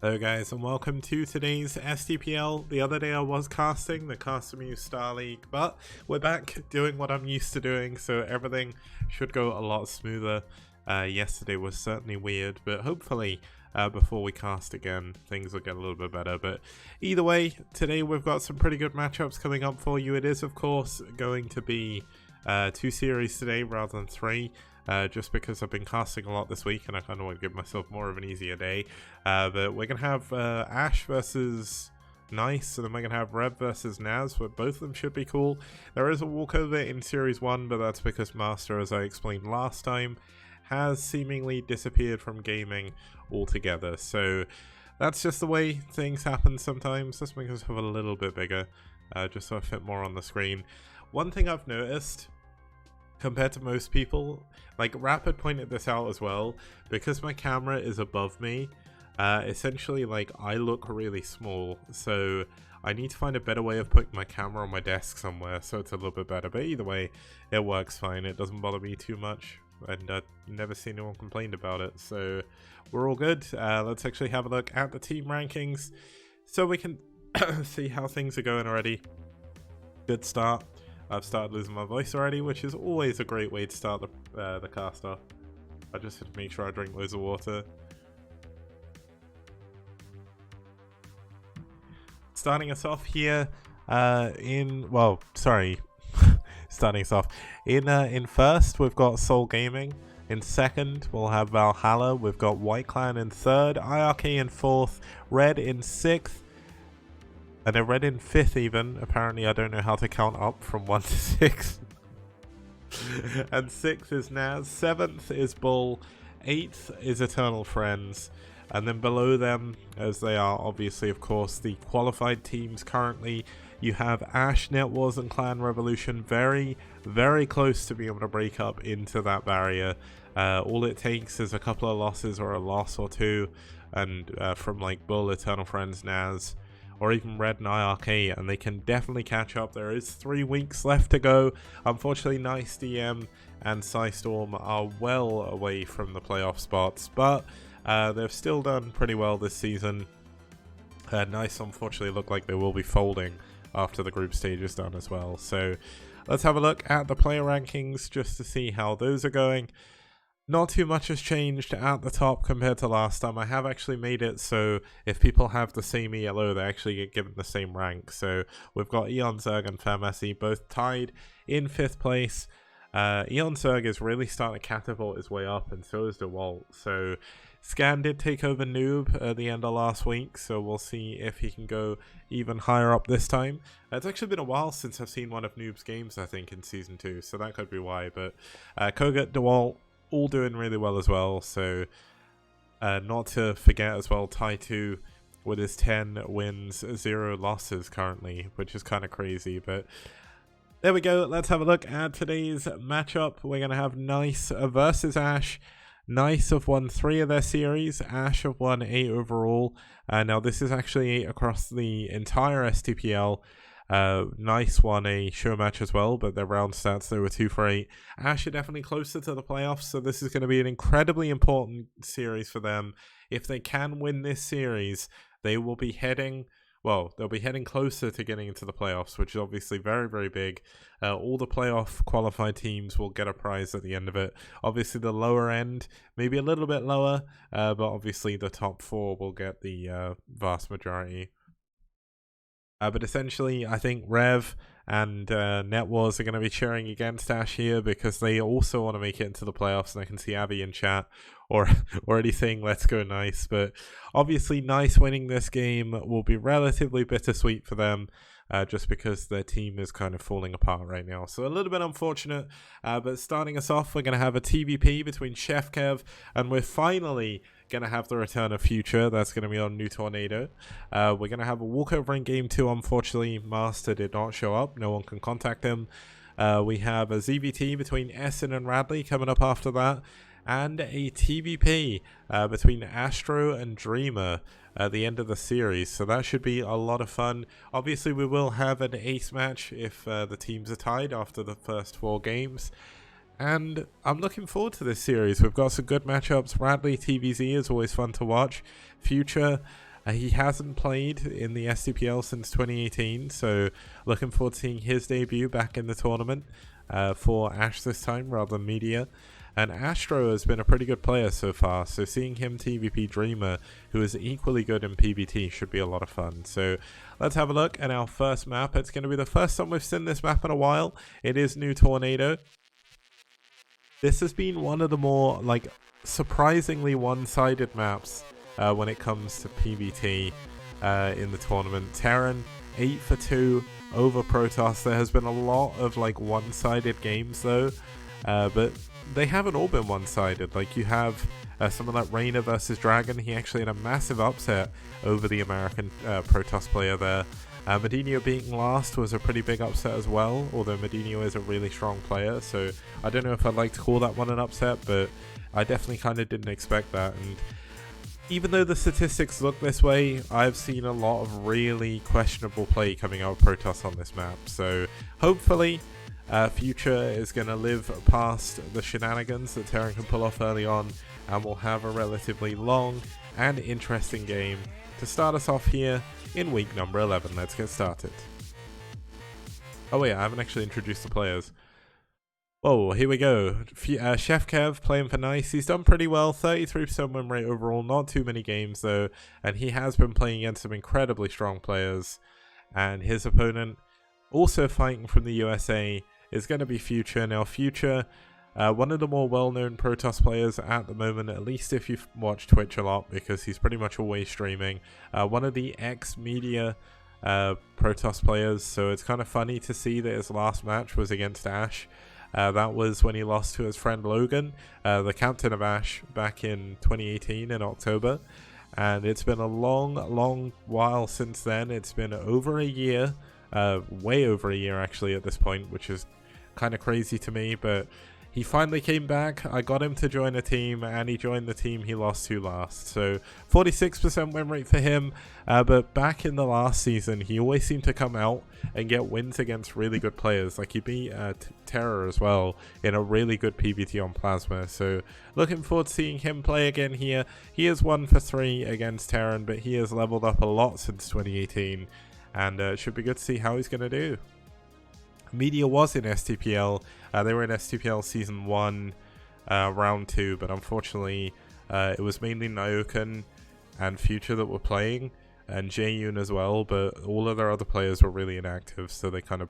Hello guys and welcome to today's STPL. The other day I was casting the Castamu Star League, but we're back doing what I'm used to doing, so everything should go a lot smoother. Yesterday was certainly weird, but hopefully before we cast again things will get a little bit better. But either way, today we've got some pretty good matchups coming up for you. It is of course going to be 2 series today rather than 3. Just because I've been casting a lot this week and I kind of want to give myself more of an easier day. But we're going to have aSh versus NiCe, and then we're going to have Rev versus NiCe, but both of them should be cool. There is a walkover in Series 1, but that's because Master, as I explained last time, has seemingly disappeared from gaming altogether. So that's just the way things happen sometimes. Let's make myself a little bit bigger, just so I fit more on the screen. One thing I've noticed, compared to most people, like Rapid pointed this out as well, because my camera is above me, essentially like I look really small, so I need to find a better way of putting my camera on my desk somewhere so it's a little bit better. But either way, it works fine. It doesn't bother me too much, and I've never seen anyone complain about it, so we're all good. Let's actually have a look at the team rankings so we can see how things are going already. Good start. I've started losing my voice already, which is always a great way to start the cast off. I just have to make sure I drink loads of water. Starting us off here starting us off in first, we've got Soul Gaming. In second, we'll have Valhalla. We've got White Clan in third, IRK in fourth, Red in sixth, and then Red in 5th even. Apparently I don't know how to count up from 1 to 6. And 6th is NiCe, 7th is Bull, 8th is Eternal Friends, and then below them, as they are obviously of course the qualified teams currently, you have aSh, NetWars and Clan Revolution very, very close to being able to break up into that barrier. All it takes is a couple of losses or a loss or two, and from like Bull, Eternal Friends, NiCe, or even Red and IRK, and they can definitely catch up. There is 3 weeks left to go. Unfortunately, NiCe, DM and Storm are well away from the playoff spots, but they've still done pretty well this season. NiCe unfortunately look like they will be folding after the group stage is done as well. So let's have a look at the player rankings just to see how those are going. Not too much has changed at the top compared to last time. I have actually made it so if people have the same ELO, they actually get given the same rank. So we've got Eon Zerg and Famesi both tied in 5th place. Eon Zerg is really starting to catapult his way up, and so is DeWalt. So Scan did take over Noob at the end of last week, so we'll see if he can go even higher up this time. It's actually been a while since I've seen one of Noob's games, I think, in Season 2, so that could be why. But Kogut, DeWalt, all doing really well as well. So not to forget as well, Tai2 with his 10 wins, 0 losses currently, which is kind of crazy. But there we go. Let's have a look at today's matchup. We're going to have NiCe versus aSh. NiCe have won 3 of their series, aSh have won 8 overall. Now this is actually across the entire STPL. NiCe won a show match as well, but their round stats, they were 2 for 8. aSh are definitely closer to the playoffs, so this is going to be an incredibly important series for them. If they can win this series, they will be heading, well, they'll be heading closer to getting into the playoffs, which is obviously very, very big. All the playoff qualified teams will get a prize at the end of it. Obviously the lower end, maybe a little bit lower, but obviously the top 4 will get the vast majority. But essentially, I think Rev and NetWars are going to be cheering against aSh here because they also want to make it into the playoffs. And I can see Abby in chat already saying, let's go NiCe. But obviously, NiCe winning this game will be relatively bittersweet for them, just because their team is kind of falling apart right now. So a little bit unfortunate. But starting us off, we're going to have a TVP between Chef Kev, and we're finally going to have the return of Future. That's going to be on New Tornado. We're going to have a walkover in Game 2. Unfortunately, Master did not show up. No one can contact him. We have a ZVT between Essen and Radley coming up after that. And a TVP between Astro and Dreamer at the end of the series. So that should be a lot of fun. Obviously, we will have an ace match if the teams are tied after the first 4 games. And I'm looking forward to this series. We've got some good matchups. Radley TVZ is always fun to watch. Future He hasn't played in the STPL since 2018, so looking forward to seeing his debut back in the tournament for aSh this time rather than Media. And aSh has been a pretty good player so far, so seeing him TVP Dreamer, who is equally good in PvT, should be a lot of fun. So let's have a look at our first map. It's going to be the first time we've seen this map in a while. It is New Tornado. This has been one of the more, like, surprisingly one-sided maps when it comes to PvT in the tournament. Terran 8 for 2 over Protoss. There has been a lot of like one-sided games though, but they haven't all been one-sided. Like you have someone like Reyna versus Dragon. He actually had a massive upset over the American Protoss player there. Medinho being last was a pretty big upset as well, although Medinho is a really strong player, so I don't know if I'd like to call that one an upset, but I definitely kind of didn't expect that. And even though the statistics look this way, I've seen a lot of really questionable play coming out of Protoss on this map, so hopefully Future is going to live past the shenanigans that Terran can pull off early on, and we'll have a relatively long and interesting game to start us off here in week number 11. Let's get started. Oh wait, I haven't actually introduced the players. Oh, here we go. Chef Kev playing for NiCe. He's done pretty well, 33% win rate overall, not too many games though, and he has been playing against some incredibly strong players. And his opponent, also fighting from the USA, is going to be Future. Now Future, one of the more well-known Protoss players at the moment, at least if you've watched Twitch a lot, because he's pretty much always streaming. One of the ex-media Protoss players, so it's kind of funny to see that his last match was against aSh. That was when he lost to his friend Logan, the captain of aSh, back in 2018 in October. And it's been a long while since then. It's been over a year, way over a year actually at this point, which is kind of crazy to me, but he finally came back. I got him to join a team, and he joined the team he lost to last. So 46% win rate for him, but back in the last season, he always seemed to come out and get wins against really good players. Like he beat Terror as well in a really good PvT on Plasma. So looking forward to seeing him play again here. He is 1 for 3 against Terran, but he has leveled up a lot since 2018, and it should be good to see how he's going to do. Media was in STPL. They were in STPL Season 1, Round 2, but unfortunately it was mainly Nyoken and Future that were playing, and Jaeyoon as well, but all of their other players were really inactive, so they kind of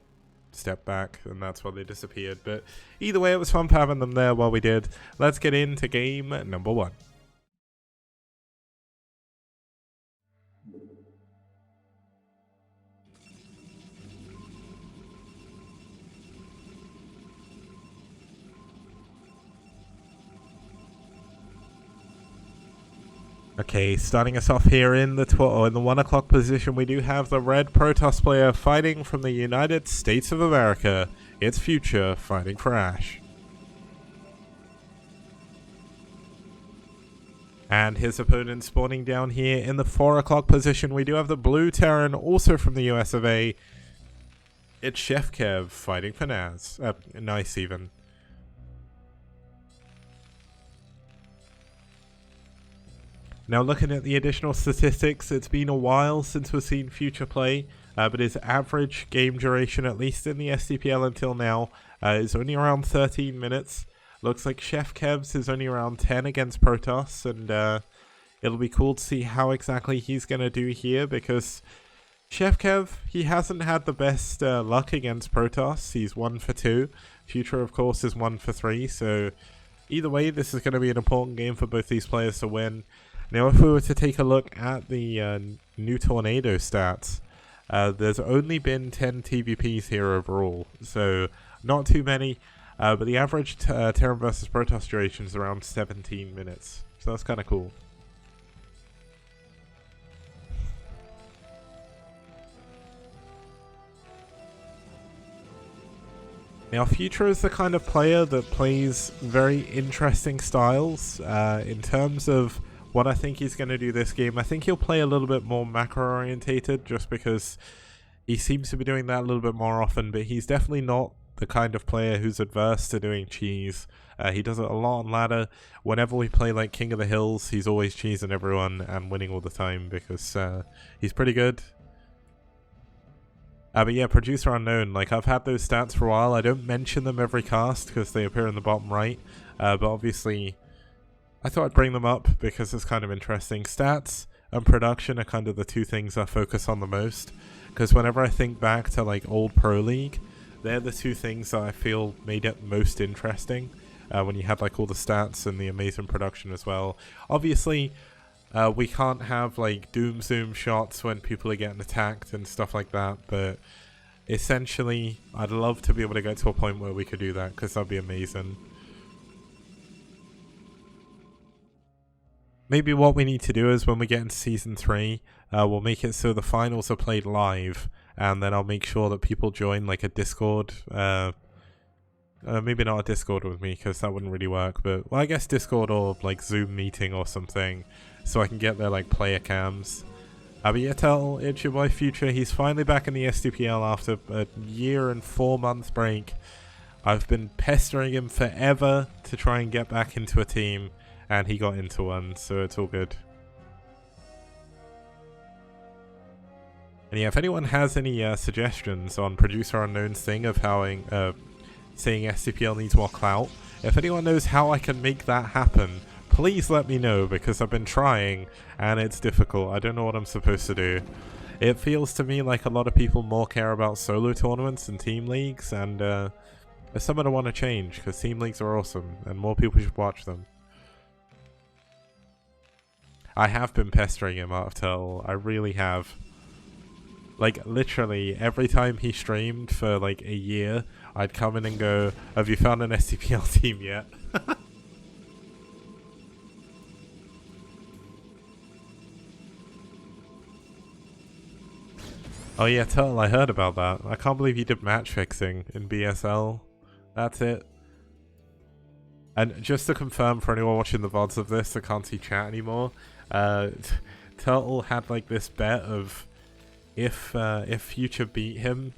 stepped back, and that's why they disappeared. But either way, it was fun having them there while we did. Let's get into game number 1. Okay, starting us off here in the 1 o'clock position, we do have the red Protoss player fighting from the United States of America. It's Future fighting for aSh. And his opponent spawning down here in the 4 o'clock position, we do have the blue Terran, also from the US of A. It's Chef Kev fighting for NiCe even. Now looking at the additional statistics, it's been a while since we've seen Future play, but his average game duration, at least in the STPL until now, is only around 13 minutes. Looks like Chef Kev's is only around 10 against Protoss, and it'll be cool to see how exactly he's going to do here, because Chef Kev, he hasn't had the best luck against Protoss. He's 1 for 2. Future, of course, is 1 for 3, so either way, this is going to be an important game for both these players to win. Now, if we were to take a look at the New Tornado stats, there's only been 10 TVPs here overall, so not too many, but the average Terran versus Protoss duration is around 17 minutes, so that's kind of cool. Now, Future is the kind of player that plays very interesting styles in terms of what I think he's going to do this game. I think he'll play a little bit more macro-orientated, just because he seems to be doing that a little bit more often, but he's definitely not the kind of player who's adverse to doing cheese. He does it a lot on ladder. Whenever we play like King of the Hills, he's always cheesing everyone and winning all the time because he's pretty good. But yeah, Producer Unknown, like I've had those stats for a while. I don't mention them every cast because they appear in the bottom right. But obviously, I thought I'd bring them up because it's kind of interesting. Stats and production are kind of the two things I focus on the most. Because whenever I think back to like old Pro League, they're the two things that I feel made it most interesting. When you had like all the stats and the amazing production as well. Obviously, we can't have like doom zoom shots when people are getting attacked and stuff like that, but essentially I'd love to be able to get to a point where we could do that because that'd be amazing. Maybe what we need to do is when we get into Season 3, we'll make it so the finals are played live, and then I'll make sure that people join like a Discord. Maybe not a Discord with me because that wouldn't really work, but well, I guess Discord or like Zoom meeting or something, so I can get their like player cams. But yeah, tell it's your boy Future. He's finally back in the STPL after a year and 4 month break. I've been pestering him forever to try and get back into a team, and he got into one, so it's all good. And yeah, if anyone has any suggestions on Producer Unknown's thing of how saying STPL needs more clout, if anyone knows how I can make that happen, please let me know, because I've been trying and it's difficult. I don't know what I'm supposed to do. It feels to me like a lot of people more care about solo tournaments than team leagues, and it's something I want to change because team leagues are awesome and more people should watch them. I have been pestering him, Artel. I really have. Like, literally, every time he streamed for, like, a year, I'd come in and go, have you found an STPL team yet? Oh yeah, Turtle, I heard about that. I can't believe you did match fixing in BSL. That's it. And just to confirm for anyone watching the VODs of this that can't see chat anymore, Turtle had, like, this bet of if Future beat him,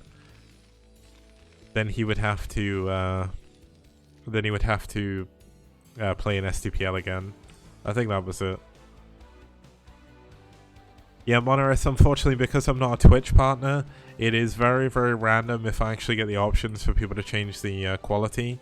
then he would have to play an STPL again. I think that was it. Yeah, Monoris, unfortunately, because I'm not a Twitch partner, it is very, very random if I actually get the options for people to change the quality.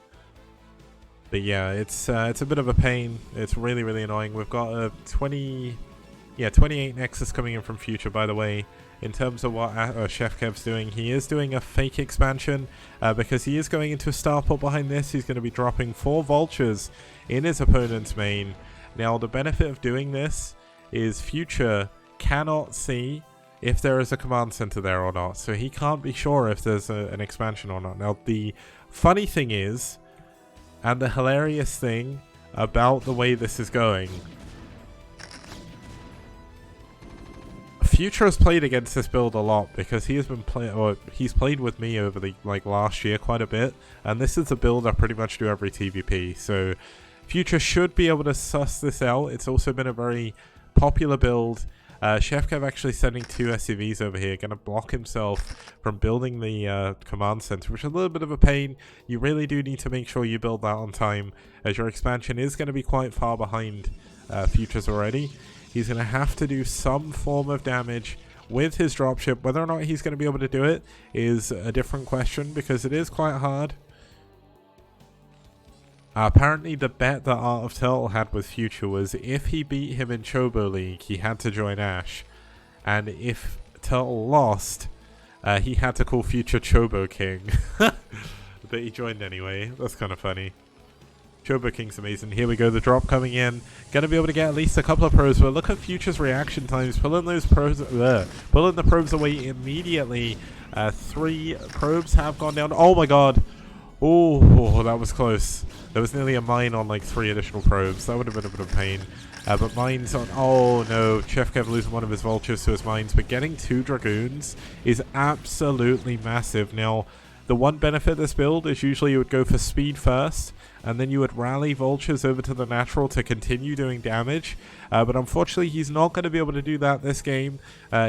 But yeah, it's a bit of a pain. It's really, really annoying. We've got a 28 Nexus coming in from Future, by the way. In terms of what Chef Kev's doing, he is doing a fake expansion because he is going into a starport behind this. He's going to be dropping 4 vultures in his opponent's main. Now, the benefit of doing this is Future cannot see if there is a command center there or not, so he can't be sure if there's an expansion or not. Now, the funny thing is, and the hilarious thing about the way this is going, Future has played against this build a lot because he has been he's played with me over the last year quite a bit, and this is a build I pretty much do every TVP, so Future should be able to suss this out. It's also been a very popular build. Chef Kev actually sending 2 SCVs over here, going to block himself from building the command center, which is a little bit of a pain. You really do need to make sure you build that on time, as your expansion is going to be quite far behind Future's already. He's going to have to do some form of damage with his dropship. Whether or not he's going to be able to do it is a different question, because it is quite hard. Apparently the bet that Art of Turtle had with Future was if he beat him in Chobo League, he had to join aSh. And if Turtle lost, he had to call Future Chobo King. But he joined anyway. That's kind of funny. Chobo King's amazing. Here we go, the drop coming in. Gonna be able to get at least a couple of probes, but look at Future's reaction times. Pulling those probes, pulling the probes away immediately. 3 probes have gone down. Oh my god. Oh, that was close. There was nearly a mine on like 3 additional probes. That would have been a bit of a pain. But mines on... Oh no, Chef Kev losing one of his vultures to his mines. But getting 2 dragoons is absolutely massive. Now, the one benefit of this build is usually you would go for speed first, and then you would rally vultures over to the natural to continue doing damage. But unfortunately, he's not going to be able to do that this game.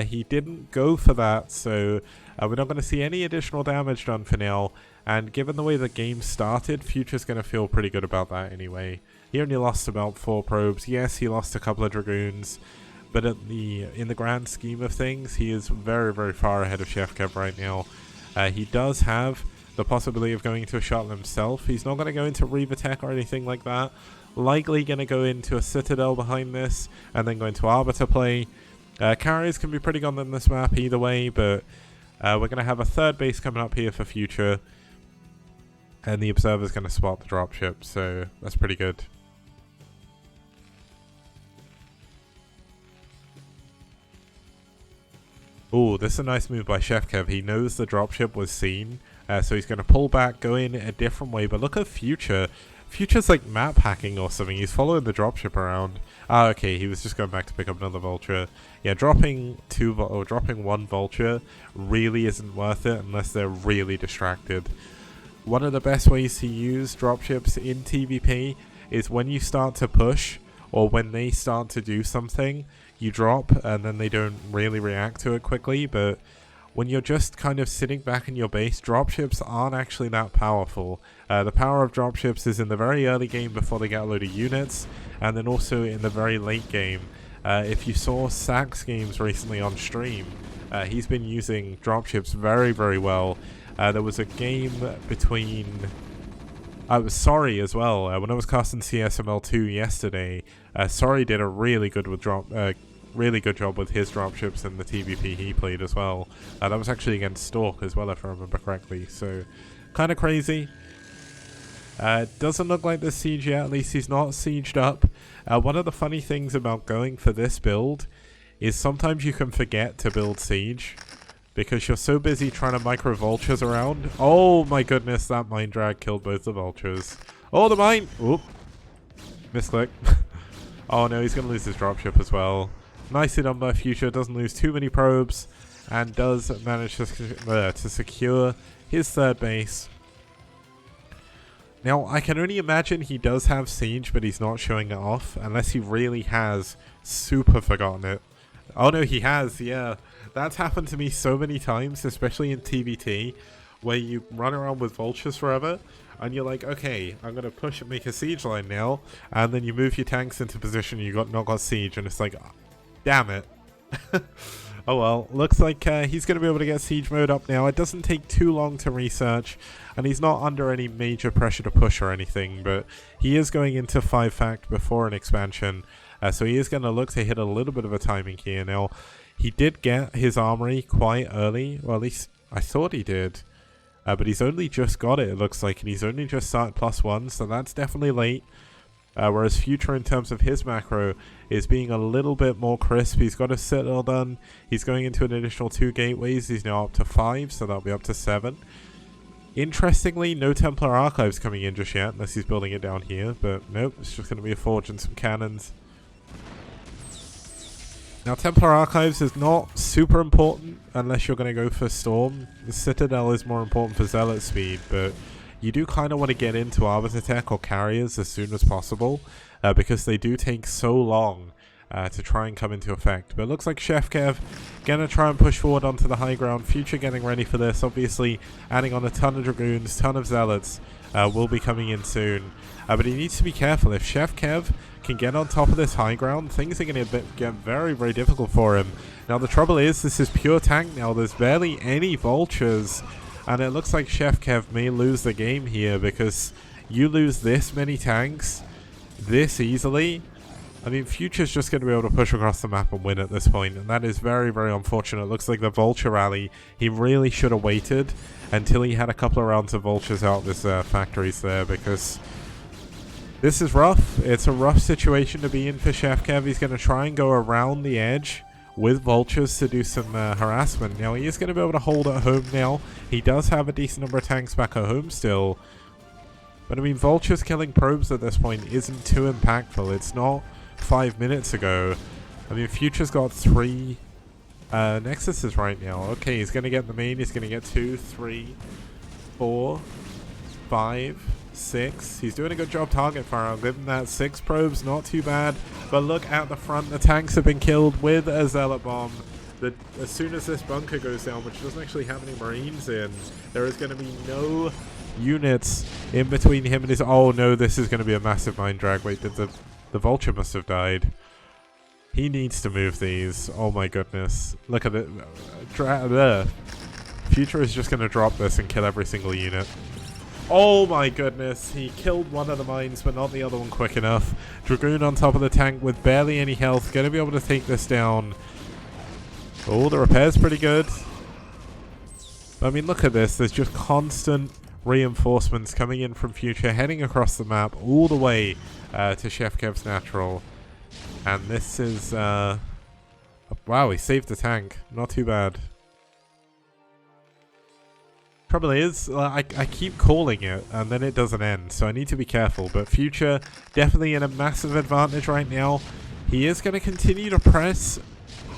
He didn't go for that, so We're not going to see any additional damage done for now, and given the way the game started, Future's going to feel pretty good about that anyway. He only lost about 4 probes. Yes, he lost a couple of Dragoons, but in the grand scheme of things, he is very, very far ahead of Chef Kev right now. He does have the possibility of going into a shuttle himself. He's not going to go into Reaver Tech or anything like that. Likely going to go into a Citadel behind this, and then go into Arbiter play. Carriers can be pretty good on this map either way, but we're going to have a third base coming up here for Future, and the Observer's going to spot the dropship, so that's pretty good. Oh, this is a nice move by Chef Kev. He knows the dropship was seen, so he's going to pull back, go in a different way. But look at Future. Future's like map hacking or something. He's following the dropship around. Ah, okay, he was just going back to pick up another vulture. Yeah, dropping one vulture really isn't worth it unless they're really distracted. One of the best ways to use dropships in TVP is when you start to push, or when they start to do something, you drop and then they don't really react to it quickly. But when you're just kind of sitting back in your base, dropships aren't actually that powerful. The power of dropships is in the very early game before they get a load of units, and then also in the very late game. If you saw Sack's games recently on stream, he's been using dropships very, very well. There was a game between... I was Sorry as well. When I was casting CSML 2 yesterday, Sorry did a really good job with his dropships in the TVP he played as well. That was actually against Stork as well, if I remember correctly. So, kind of crazy. Doesn't look like the siege yet. At least he's not sieged up. One of the funny things about going for this build is sometimes you can forget to build siege because you're so busy trying to micro vultures around. Oh my goodness, that mine drag killed both the vultures. Oh, the mine! Oop. Misclick. Oh no, he's going to lose his dropship as well. Nicely done by Future, doesn't lose too many probes, and does manage to secure his third base. Now, I can only imagine he does have siege, but he's not showing it off, unless he really has super forgotten it. Oh no, he has, yeah. That's happened to me so many times, especially in TVT, where you run around with vultures forever, and you're like, okay, I'm going to push and make a siege line now, and then you move your tanks into position and you not got siege, and it's like, damn it. Oh well, looks like he's going to be able to get siege mode up now. It doesn't take too long to research, and he's not under any major pressure to push or anything, but he is going into 5-fact before an expansion, so he is going to look to hit a little bit of a timing here. Now, he did get his armory quite early, or at least I thought he did, but he's only just got it looks like, and he's only just started +1, so that's definitely late. Whereas Future, in terms of his macro, is being a little bit more crisp. He's got a Citadel done. He's going into an additional 2 gateways. He's now up to 5, so that'll be up to 7. Interestingly, no Templar Archives coming in just yet, unless he's building it down here. But nope, it's just going to be a forge and some cannons. Now, Templar Archives is not super important unless you're going to go for Storm. The Citadel is more important for Zealot speed, but you do kind of want to get into Arbiter Tech or Carriers as soon as possible, because they do take so long to try and come into effect. But it looks like Chef Kev gonna try and push forward onto the high ground. Future getting ready for this, obviously adding on a ton of Dragoons, ton of Zealots will be coming in soon. But he needs to be careful. If Chef Kev can get on top of this high ground, things are going to get very, very difficult for him. Now the trouble is, this is pure tank now. There's barely any vultures. And it looks like Chef Kev may lose the game here, because you lose this many tanks this easily. I mean, Future's just going to be able to push across the map and win at this point, and that is very, very unfortunate. It looks like the vulture rally, he really should have waited until he had a couple of rounds of vultures out this factories there, because this is rough. It's a rough situation to be in for Chef Kev. He's going to try and go around the edge with vultures to do some harassment. Now, he is going to be able to hold at home now. He does have a decent number of tanks back at home still. But, I mean, vultures killing probes at this point isn't too impactful. It's not 5 minutes ago. I mean, Future's got 3 Nexuses right now. Okay, he's going to get the main. He's going to get 2, 3, 4, 5, 6. He's doing a good job target fire. I'll give him that. 6 probes, not too bad. But look at the front. The tanks have been killed with a Zealot bomb. that as soon as this bunker goes down, which doesn't actually have any Marines in, there is going to be no units in between him and his... Oh no, this is going to be a massive mine drag. Wait, the vulture must have died. He needs to move these. Oh my goodness. Look at it. Future is just going to drop this and kill every single unit. Oh my goodness. He killed one of the mines, but not the other one quick enough. Dragoon on top of the tank with barely any health. Going to be able to take this down. Oh, the repair's pretty good. I mean, look at this. There's just constant reinforcements coming in from Future, heading across the map all the way to Chef Kev's Natural. And this is... wow, he saved the tank. Not too bad. Trouble is, I keep calling it, and then it doesn't end, so I need to be careful. But Future definitely in a massive advantage right now. He is going to continue to press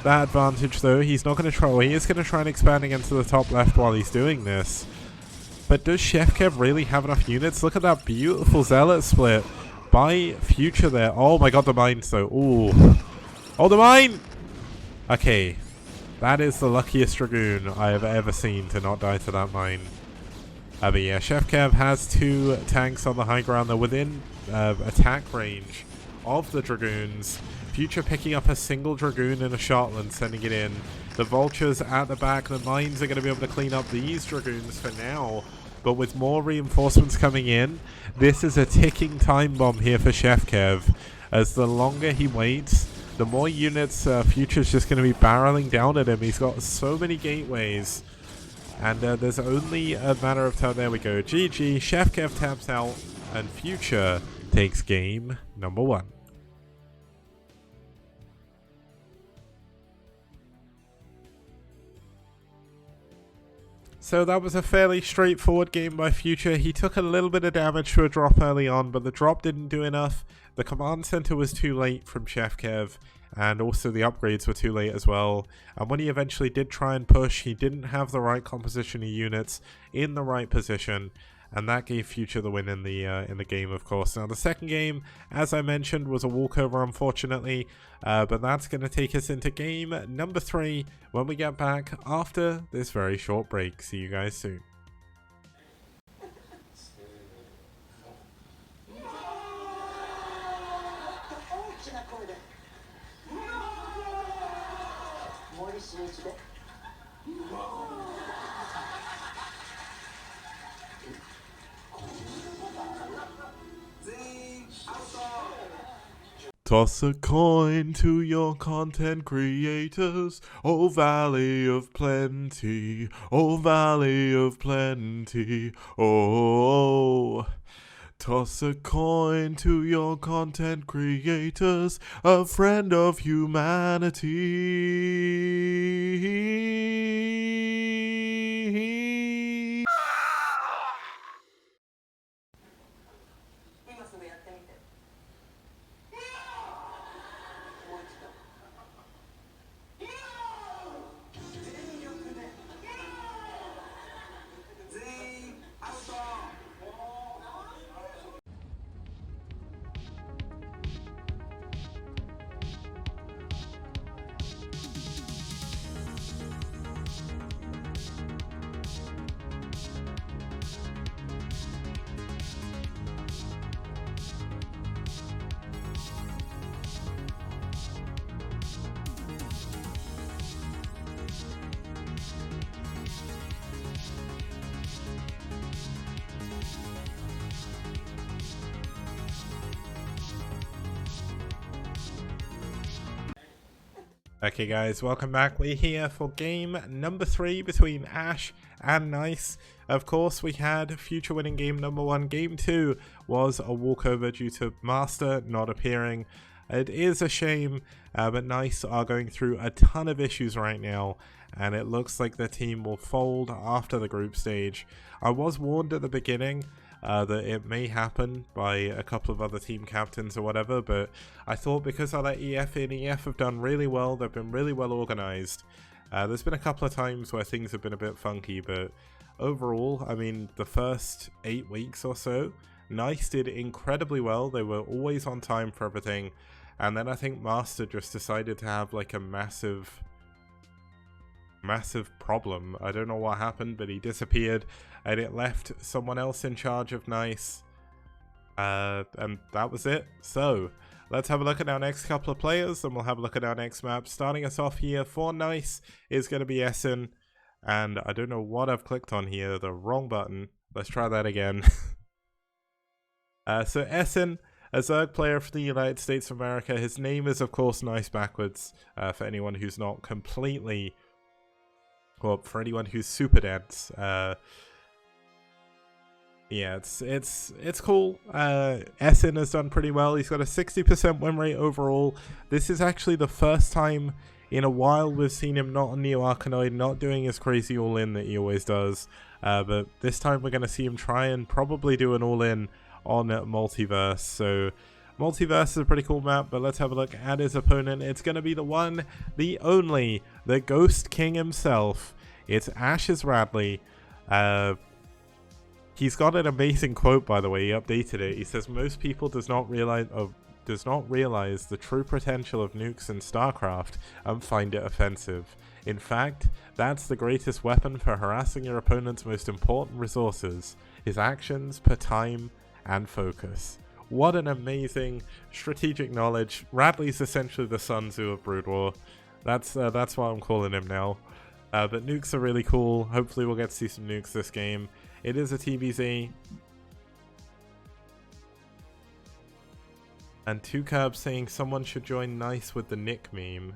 that advantage, though. He's not going to try... Well, he is going to try and expand against the top left while he's doing this. But does Chef Kev really have enough units? Look at that beautiful Zealot split by Future there. Oh my god, the mines though. Ooh. Oh, the mine! Okay. That is the luckiest Dragoon I have ever seen to not die to that mine. But yeah, Chef Kev has 2 tanks on the high ground. They're within attack range of the Dragoons. Future picking up a single Dragoon and a Shotland, sending it in. The Vultures at the back. The mines are going to be able to clean up these Dragoons for now. But with more reinforcements coming in, this is a ticking time bomb here for Chef Kev. As the longer he waits, the more units Future's just going to be barreling down at him. He's got so many gateways. And there's only a matter of time. There we go. GG. Chef Kev taps out. And Future takes game number 1. So that was a fairly straightforward game by Future. He took a little bit of damage to a drop early on, but the drop didn't do enough. The command center was too late from Chef Kev, and also the upgrades were too late as well. And when he eventually did try and push, he didn't have the right composition of units in the right position, and that gave Future the win in the game, of course. Now the second game, as I mentioned, was a walkover, unfortunately, but that's going to take us into game number 3 when we get back after this very short break. See you guys soon. Toss a coin to your content creators, oh Valley of Plenty, oh Valley of Plenty, oh. Toss a coin to your content creators, a friend of humanity. Okay guys, welcome back. We're here for game number 3 between aSh and NiCe. Of course, we had Future winning game number 1. Game 2 was a walkover due to Master not appearing. It is a shame, but NiCe are going through a ton of issues right now, and it looks like the team will fold after the group stage. I was warned at the beginning that it may happen by a couple of other team captains or whatever, but I thought because I let EF in, EF have done really well. They've been really well organized. There's been a couple of times where things have been a bit funky, but overall, I mean, the first 8 weeks or so, NiCe did incredibly well. They were always on time for everything, and then I think Master just decided to have like a massive massive problem. I don't know what happened, but he disappeared and it left someone else in charge of NiCe. And that was it. So let's have a look at our next couple of players and we'll have a look at our next map. Starting us off here for NiCe is going to be aSh. And I don't know what I've clicked on here, the wrong button. Let's try that again. So aSh, a Zerg player for the United States of America. His name is of course NiCe backwards, for anyone who's not completely, well, for anyone who's super dense. Yeah, it's cool. aSh has done pretty well. He's got a 60% win rate overall. This is actually the first time in a while we've seen him not on Neo Arcanoid, not doing his crazy all-in that he always does. But this time we're going to see him try and probably do an all-in on Multiverse. So Multiverse is a pretty cool map, but let's have a look at his opponent. It's going to be the one, the only, the Ghost King himself. It's aSh Radley. He's got an amazing quote, by the way. He updated it. He says, most people does not realize the true potential of nukes in StarCraft and find it offensive. In fact, that's the greatest weapon for harassing your opponent's most important resources, his actions per time and focus. What an amazing strategic knowledge. Radley's essentially the Sun Tzu of Brood War. That's what I'm calling him now. But nukes are really cool. Hopefully we'll get to see some nukes this game. It is a TBZ. And 2Curb saying someone should join NiCe with the Nick meme.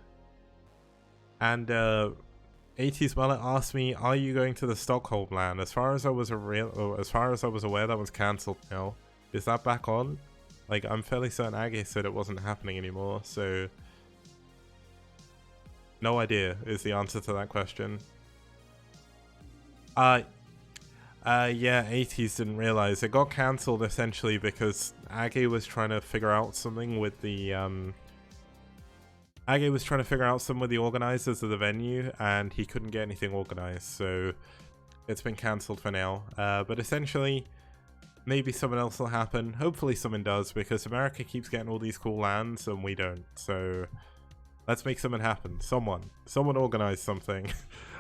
And 80s Mullet asked me, are you going to the Stockholm LAN? As far as I was aware, that was cancelled now. Is that back on? Like, I'm fairly certain aGh said it wasn't happening anymore, so no idea is the answer to that question. Yeah, 80s didn't realize it got cancelled essentially because aGh was trying to figure out something with the organizers of the venue, and he couldn't get anything organized, so it's been cancelled for now. But essentially, maybe something else will happen. Hopefully something does, because America keeps getting all these cool lands and we don't. So let's make something happen. Someone organize something.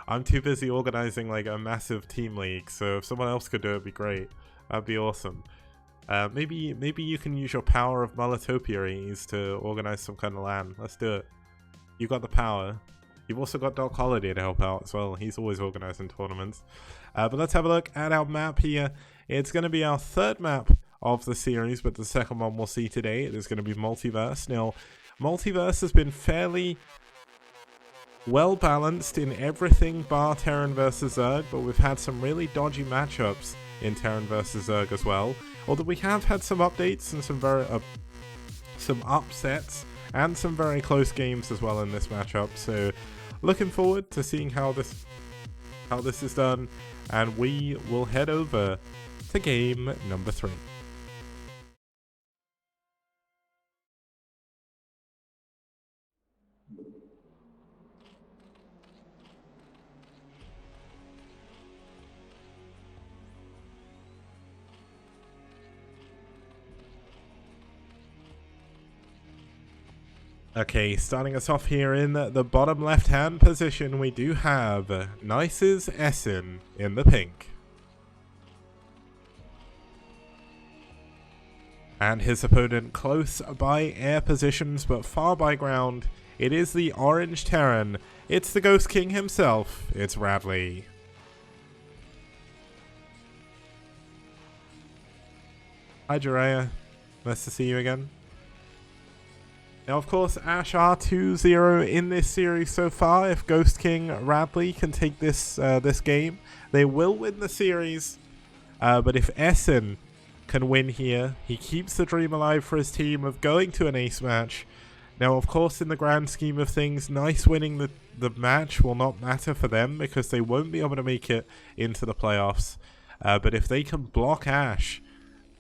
I'm too busy organizing like a massive team league, so if someone else could do it, it'd be great. That'd be awesome. Maybe you can use your power of Mulletopia to organize some kind of LAN. Let's do it. You got the power. You've also got Doc Holiday to help out as well. He's always organizing tournaments. But let's have a look at our map here. It's going to be our third map of the series, but the second one we'll see today. It is going to be Multiverse. Now, Multiverse has been fairly well balanced in everything bar Terran versus Zerg, but we've had some really dodgy matchups in Terran versus Zerg as well. Although we have had some updates and some upsets and some very close games as well in this matchup. So looking forward to seeing how this is done, and we will head over to game number 3. Okay, starting us off here in the bottom left-hand position, we do have NiCe's aSh in the pink. And his opponent close by air positions, but far by ground. It is the orange Terran. It's the Ghost King himself. It's Radley. Hi, Jiraiya. Nice to see you again. Now, of course, aSh are 2-0 in this series so far. If Ghost King Radley can take this game, they will win the series. But if aSh can win here, he keeps the dream alive for his team of going to an ace match. Now, of course, in the grand scheme of things, NiCe winning the match will not matter for them because they won't be able to make it into the playoffs. But if they can block aSh,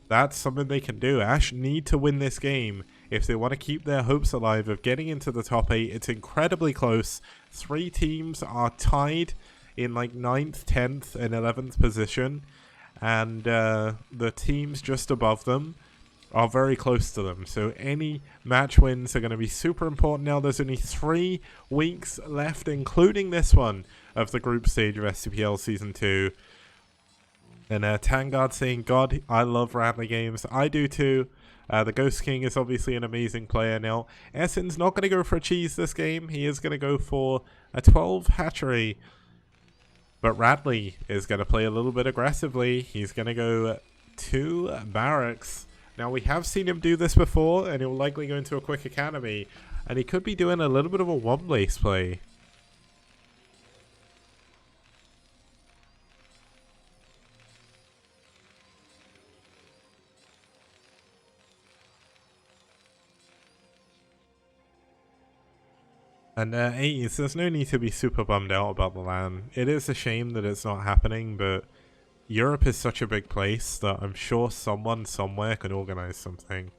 that's something they can do. aSh need to win this game if they want to keep their hopes alive of getting into the top 8. It's incredibly close. 3 teams are tied in like 9th, 10th, and 11th position. And the teams just above them are very close to them. So any match wins are going to be super important now. There's only 3 weeks left, including this one, of the group stage of STPL Season 2. And Tangard saying, God, I love Radley games. I do too. The Ghost King is obviously an amazing player now. Essen's not going to go for a cheese this game. He is going to go for a 12 hatchery. But Radley is going to play a little bit aggressively. He's going to go 2 barracks. Now, we have seen him do this before, and he'll likely go into a quick academy. And he could be doing a little bit of a one-place play. And a's, there's no need to be super bummed out about the LAN. It is a shame that it's not happening, but Europe is such a big place that I'm sure someone somewhere can organize something.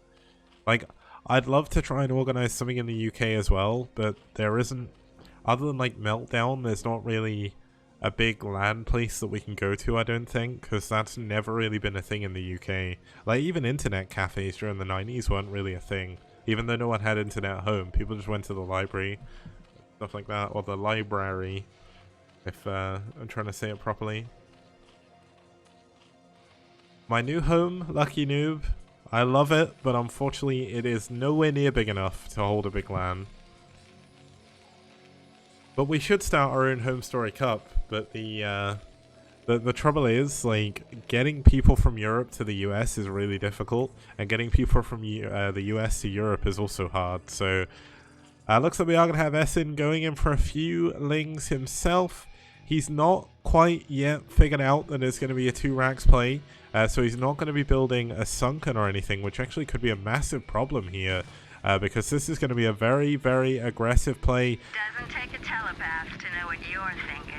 Like, I'd love to try and organize something in the UK as well, but there isn't, other than like Meltdown, there's not really a big LAN place that we can go to, I don't think, because that's never really been a thing in the UK. Like, even internet cafes during the 90s weren't really a thing. Even though no one had internet at home, people just went to the library, stuff like that, or the library, if I'm trying to say it properly. My new home, Lucky Noob, I love it, but unfortunately it is nowhere near big enough to hold a big LAN. But we should start our own Home Story Cup, but the trouble is, like, getting people from Europe to the US is really difficult, and getting people from the US to Europe is also hard, so looks like we are going to have Essen going in for a few lings himself. He's not quite yet figured out that it's going to be a 2 racks play, so he's not going to be building a sunken or anything, which actually could be a massive problem here, because this is going to be a very, very aggressive play. Doesn't take a telepath to know what you're thinking.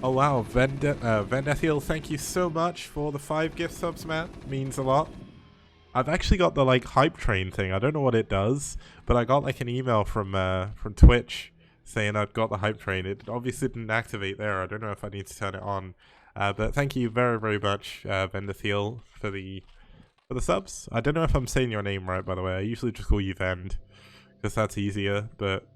Oh wow, Vendethiel, thank you so much for the 5 gift subs, Matt. Means a lot. I've actually got the like hype train thing. I don't know what it does, but I got like an email from Twitch saying I'd got the hype train. It obviously didn't activate there. I don't know if I need to turn it on. But thank you very, very much, Vendethiel, for the subs. I don't know if I'm saying your name right, by the way. I usually just call you Vend, because that's easier, but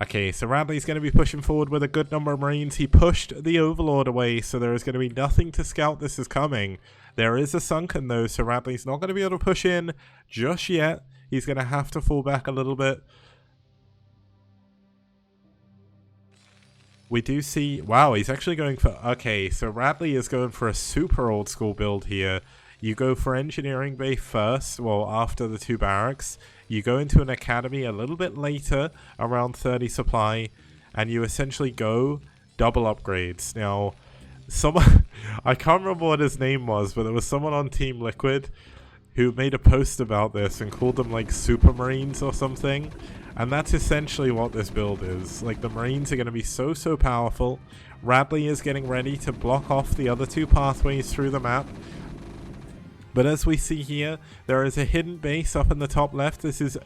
okay, so Radley's going to be pushing forward with a good number of Marines. He pushed the Overlord away, so there is going to be nothing to scout this is coming. There is a sunken, though, so Radley's not going to be able to push in just yet. He's going to have to fall back a little bit. We do see... Wow, he's actually going for... Okay, so Radley is going for a super old school build here. You go for Engineering Bay first, well, after the 2 barracks. You go into an academy a little bit later, around 30 supply, and you essentially go double upgrades. Now, someone, I can't remember what his name was, but there was someone on Team Liquid who made a post about this and called them like Super Marines or something. And that's essentially what this build is. Like, the Marines are going to be so powerful. Radley is getting ready to block off the other 2 pathways through the map. But as we see here, there is a hidden base up in the top left. This is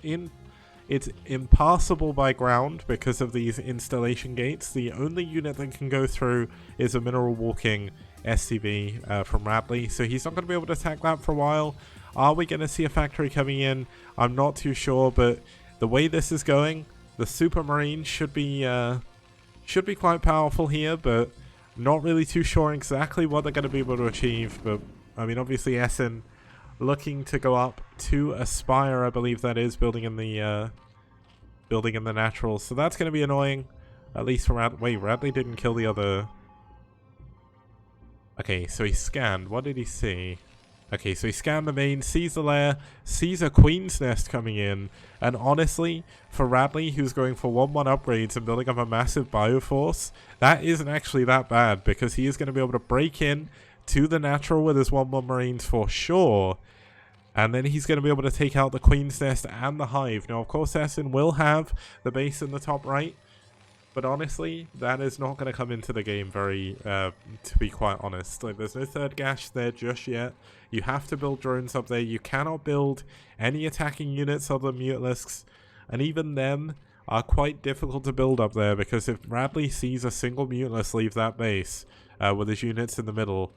it's impassable by ground because of these installation gates. The only unit that can go through is a mineral walking SCV from Radley, so he's not going to be able to attack that for a while. Are we going to see a factory coming in? I'm not too sure, but the way this is going, the Super Marine should be quite powerful here, but not really too sure exactly what they're going to be able to achieve. But I mean, obviously Essen looking to go up to Aspire, I believe that is, building in the naturals. So that's going to be annoying, at least for Radley. Wait, Radley didn't kill the other... Okay, so he scanned. What did he see? Okay, so he scanned the main, sees the lair, sees a Queen's Nest coming in, and honestly, for Radley, who's going for 1-1 upgrades and building up a massive Bioforce, that isn't actually that bad, because he is going to be able to break in to the natural with his 1-1 Marines for sure, and then he's going to be able to take out the Queen's Nest and the Hive. Now, of course, Essen will have the base in the top right, but honestly, that is not going to come into the game very, to be quite honest. Like, there's no third gash there just yet. You have to build drones up there. You cannot build any attacking units other than Mutalisks, and even them are quite difficult to build up there, because if Radley sees a single Mutinous leave that base with his units in the middle,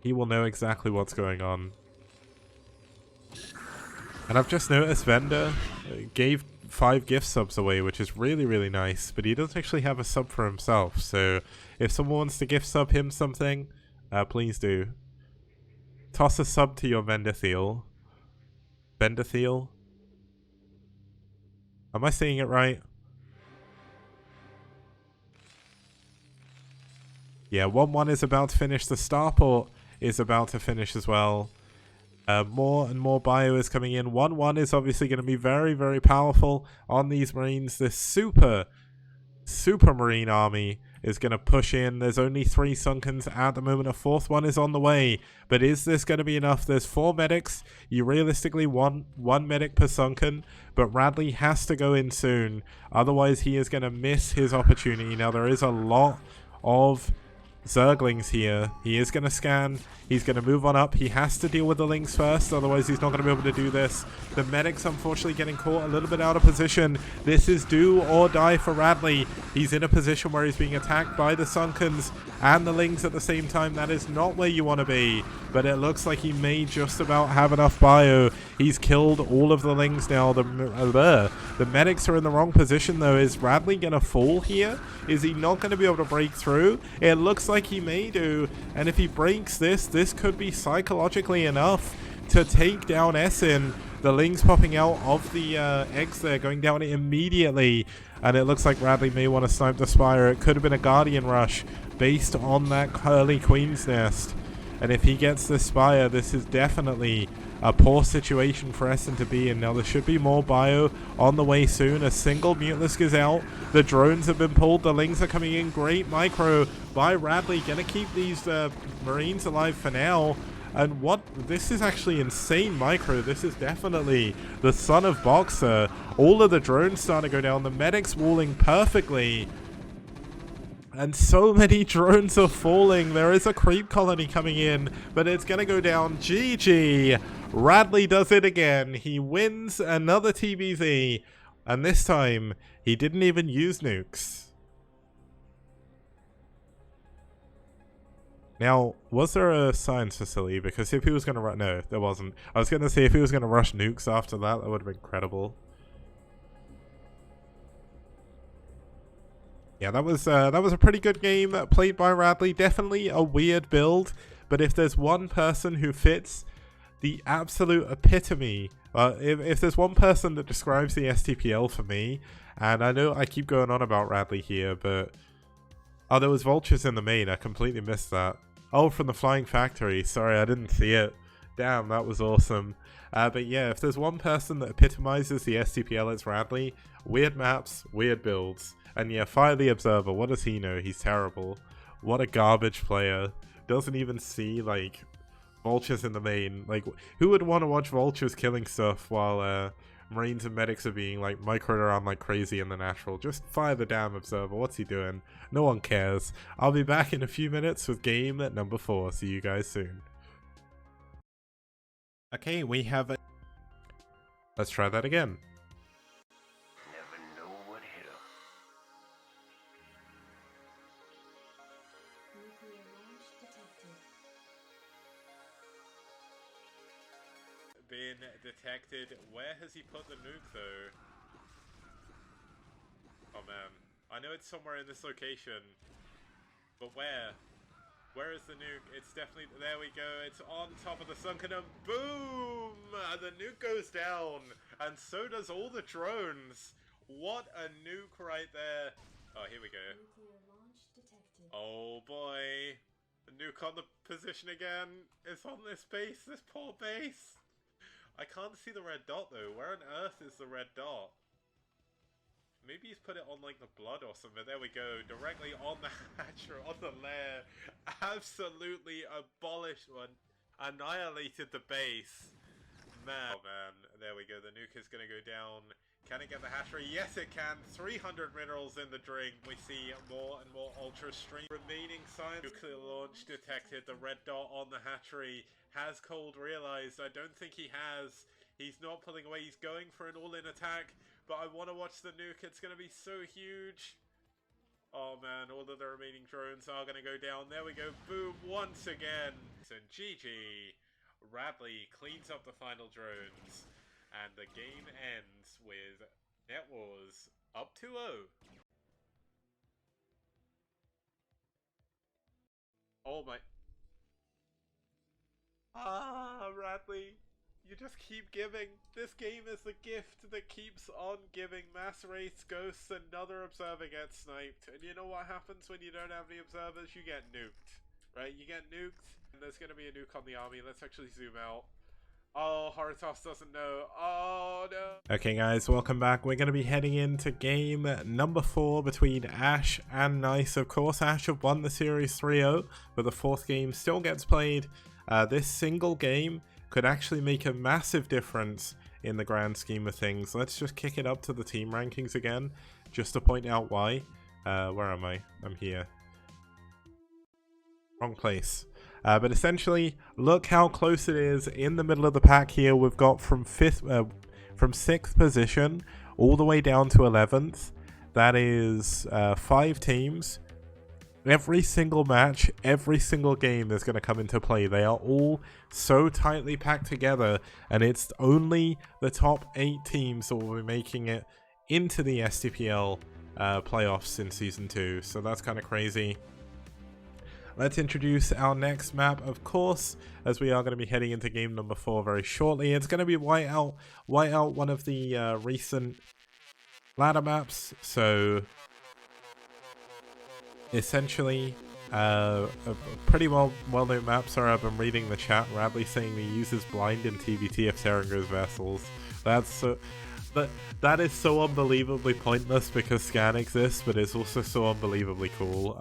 he will know exactly what's going on. And I've just noticed Vendor gave 5 gift subs away, which is really, really nice, but he doesn't actually have a sub for himself, so if someone wants to gift sub him something, please do. Toss a sub to your Vendor Thiel. Vendor Thiel? Am I saying it right? Yeah, 1-1 is about to finish. The starport is about to finish as well. More and more bio is coming in. 1-1 is obviously going to be very, very powerful on these Marines. This super Marine army is going to push in. There's only 3 Sunkens at the moment. A 4th one is on the way. But is this going to be enough? There's 4 medics. You realistically want 1 medic per Sunken. But Radley has to go in soon. Otherwise, he is going to miss his opportunity. Now, there is a lot of Zerglings here. He is going to scan. He's going to move on up. He has to deal with the Lings first, otherwise he's not going to be able to do this. The medics unfortunately getting caught a little bit out of position. This is do or die for Radley. He's in a position where he's being attacked by the Sunkens and the Lings at the same time. That is not where you want to be, but it looks like he may just about have enough bio. He's killed all of the Lings now. The medics are in the wrong position though. Is Radley going to fall here? Is he not going to be able to break through? It looks like he may do, and if he breaks this could be psychologically enough to take down Essen. The Lings popping out of the eggs there, going down immediately, and it looks like Radley may want to snipe the Spire. It could have been a Guardian Rush based on that early Queen's Nest, and if he gets the Spire, this is definitely a poor situation for Essen to be in. Now there should be more bio on the way soon. A single Mutalisk is out. The drones have been pulled. The Lings are coming in. Great micro by Radley. Gonna keep these Marines alive for now. And this is actually insane micro. This is definitely the son of Boxer. All of the drones starting to go down. The medics walling perfectly. And so many drones are falling. There is a creep colony coming in, but it's going to go down. GG. Radley does it again. He wins another TBZ. And this time, he didn't even use nukes. Now, was there a science facility? Because if he was going to rush... No, there wasn't. I was going to say if he was going to rush nukes after that, that would have been incredible. Yeah, that was a pretty good game played by Radley. Definitely a weird build, but if there's one person who fits the absolute epitome, if there's one person that describes the STPL for me, and I know I keep going on about Radley here, but... Oh, there was vultures in the main. I completely missed that. Oh, from the Flying Factory. Sorry, I didn't see it. Damn, that was awesome. But yeah, if there's one person that epitomizes the STPL, it's Radley. Weird maps, weird builds. And yeah, Fire the Observer, what does he know? He's terrible. What a garbage player. Doesn't even see, like, vultures in the main. Like, who would want to watch vultures killing stuff while Marines and medics are being, like, microed around like crazy in the natural? Just fire the damn Observer. What's he doing? No one cares. I'll be back in a few minutes with game number 4. See you guys soon. Okay, we have a... Let's try that again. Been detected. Where has he put the nuke though? Oh man, I know it's somewhere in this location, but where? Where is the nuke? It's definitely, there we go, it's on top of the sunken, and boom! And the nuke goes down, and so does all the drones. What a nuke right there. Oh, here we go. Oh boy. The nuke on the position again. It's on this base, this poor base. I can't see the red dot though. Where on earth is the red dot? Maybe he's put it on like the blood or something. There we go. Directly on the hatcher, on the lair. Absolutely abolished one. Annihilated the base. Man. Oh man. There we go. The nuke is going to go down. Can it get the hatchery? Yes it can. 300 minerals in the drink. We see more and more ultra stream. Remaining signs. Nuclear launch detected. The red dot on the hatchery. Has Cold realized? I don't think he has. He's not pulling away. He's going for an all-in attack. But I want to watch the nuke. It's going to be so huge. Oh man, all of the remaining drones are going to go down. There we go. Boom, once again. And GG. Radley cleans up the final drones. And the game ends with Net Wars up 2-0. Oh my... Radley. You just keep giving. This game is the gift that keeps on giving. Mass race ghosts, another observer gets sniped. And you know what happens when you don't have any observers? You get nuked. Right? You get nuked. And there's going to be a nuke on the army. Let's actually zoom out. Oh, Horitos doesn't know. Oh, no. Okay, guys, welcome back. We're going to be heading into game number 4 between aSh and NiCe. Of course, aSh have won the series 3-0, but the 4th game still gets played. This single game could actually make a massive difference in the grand scheme of things. Let's just kick it up to the team rankings again, just to point out why. Where am I? I'm here. Wrong place. But essentially, look how close it is in the middle of the pack here. We've got from 6th position all the way down to 11th. That is 5 teams. Every single match, every single game is going to come into play. They are all so tightly packed together, and it's only the top 8 teams that will be making it into the STPL playoffs in Season 2. So that's kind of crazy. Let's introduce our next map, of course, as we are going to be heading into game number 4 very shortly. It's going to be Whiteout. Whiteout, one of the recent ladder maps. So essentially, a pretty well-known map. Sorry, I've been reading the chat. Radley saying he uses blind in TVT if Seringer's vessels. That's so... That is so unbelievably pointless because scan exists, but it's also so unbelievably cool.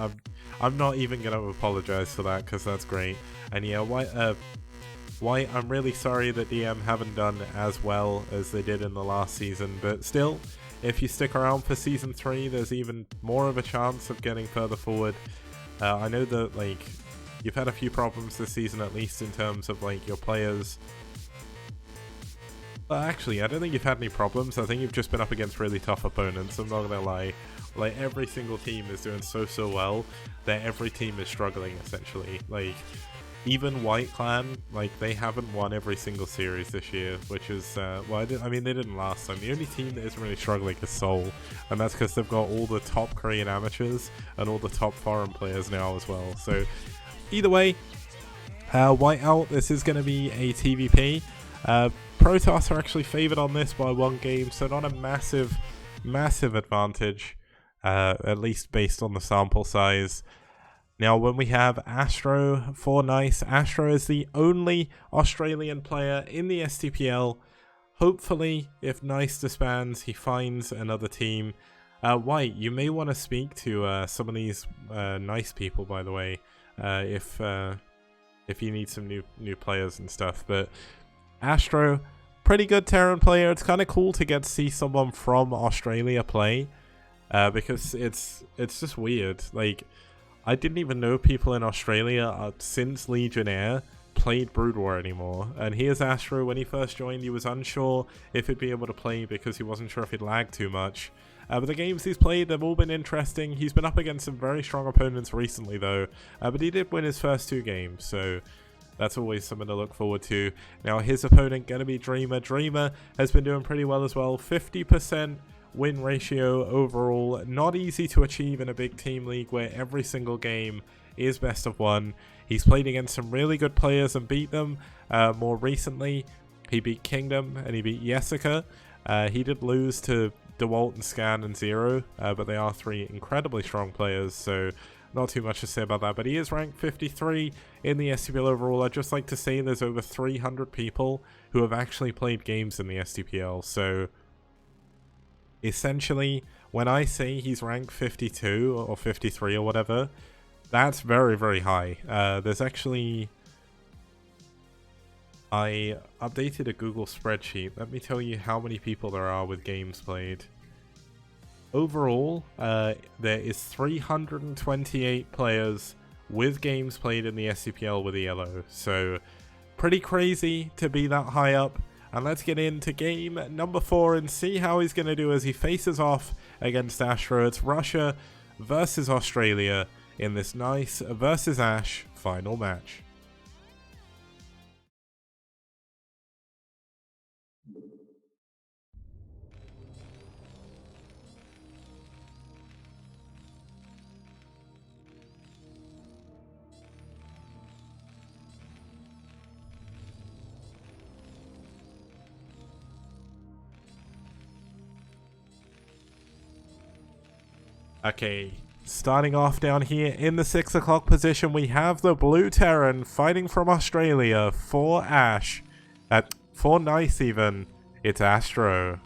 I'm not even going to apologize for that because that's great. And yeah, White, I'm really sorry that DM haven't done as well as they did in the last season, but still, if you stick around for Season 3, there's even more of a chance of getting further forward. I know that, like, you've had a few problems this season, at least in terms of, like, your players. But actually, I don't think you've had any problems. I think you've just been up against really tough opponents, I'm not gonna lie. Like, every single team is doing so well that every team is struggling, essentially. Like, even White Clan, like, they haven't won every single series this year, which is, well, I mean, they didn't last time. The only team that isn't really struggling is Seoul, and that's because they've got all the top Korean amateurs and all the top foreign players now as well. So, either way, Whiteout, this is going to be a TVP. Protoss are actually favored on this by 1 game, so not a massive advantage, at least based on the sample size. Now, when we have Astro for NiCe, Astro is the only Australian player in the STPL. Hopefully, if NiCe disbands, he finds another team. White, you may want to speak to some of these NiCe people, by the way, if you need some new players and stuff. But Astro, pretty good Terran player. It's kind of cool to get to see someone from Australia play, because it's just weird. Like, I didn't even know people in Australia since Legionnaire played Brood War anymore. And here's Astro. When he first joined, he was unsure if he'd be able to play because he wasn't sure if he'd lag too much. But the games he's played, they've all been interesting. He's been up against some very strong opponents recently, though. But he did win his first 2 games, so that's always something to look forward to. Now, his opponent going to be Dreamer. Dreamer has been doing pretty well as well. 50% win ratio overall. Not easy to achieve in a big team league where every single game is best of 1. He's played against some really good players and beat them. More recently, he beat Kingdom and he beat Jessica. He did lose to DeWalt and Scan and Zero, but they are 3 incredibly strong players, so not too much to say about that. But he is ranked 53 in the STPL overall. I'd just like to say there's over 300 people who have actually played games in the STPL, so essentially, when I say he's ranked 52 or 53 or whatever, that's very high. There's actually... I updated a Google spreadsheet. Let me tell you how many people there are with games played. Overall, there is 328 players with games played in the STPL with ELO. So, pretty crazy to be that high up. And let's get into game number 4 and see how he's going to do as he faces off against Astro. It's Russia versus Australia in this NiCe versus aSh final match. Okay, starting off down here in the 6 o'clock position, we have the Blue Terran fighting from Australia for aSh. For NiCe even, it's Astro.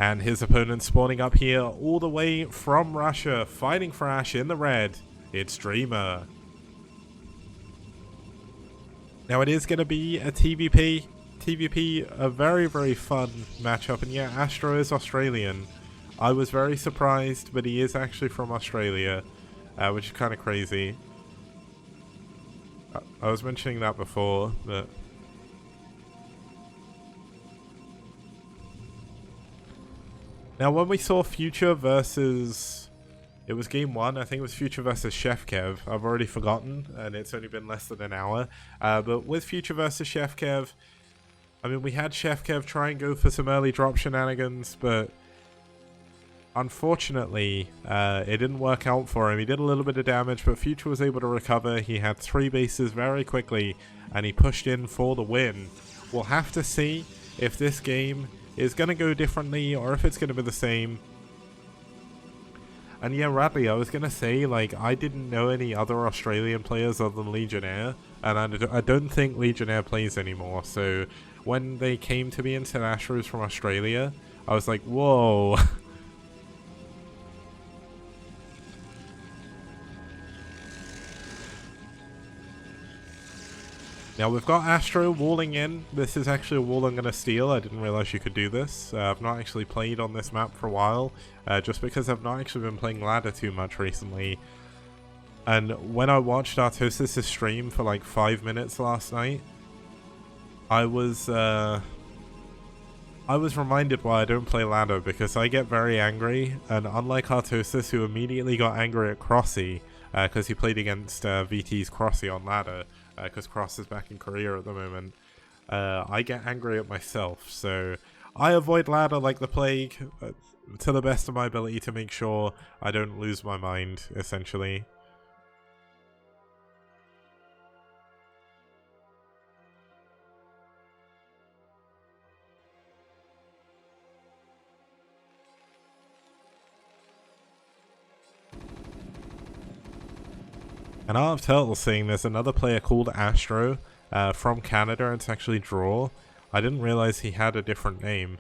And his opponent spawning up here all the way from Russia, fighting for aSh in the red, it's Dreamer. Now it is going to be a TVP, a very, very fun matchup, and yeah, Astro is Australian. I was very surprised, but he is actually from Australia, which is kind of crazy. I was mentioning that before, but... Now, when we saw Future versus... It was game 1, I think it was Future versus Chef Kev. I've already forgotten, and it's only been less than an hour. But with Future versus Chef Kev, I mean, we had Chef Kev try and go for some early drop shenanigans, but unfortunately, it didn't work out for him. He did a little bit of damage, but Future was able to recover. He had 3 bases very quickly, and he pushed in for the win. We'll have to see if this game is going to go differently, or if it's going to be the same. And yeah, Radley, I was going to say, like, I didn't know any other Australian players other than Legionnaire, and I don't think Legionnaire plays anymore, so when they came to me and said Astro's from Australia, I was like, whoa. Now we've got Astro walling in. This is actually a wall I'm going to steal. I didn't realize you could do this. I've not actually played on this map for a while, just because I've not actually been playing ladder too much recently. And when I watched Artosis' stream for like 5 minutes last night, I was reminded why I don't play ladder, because I get very angry, and unlike Artosis, who immediately got angry at Crossy, because he played against VT's Crossy on ladder, because Cross is back in Korea at the moment, I get angry at myself, so I avoid ladder like the plague, to the best of my ability to make sure I don't lose my mind, essentially. And Art of Turtle seeing there's another player called Astro from Canada. It's actually Draw. I didn't realize he had a different name.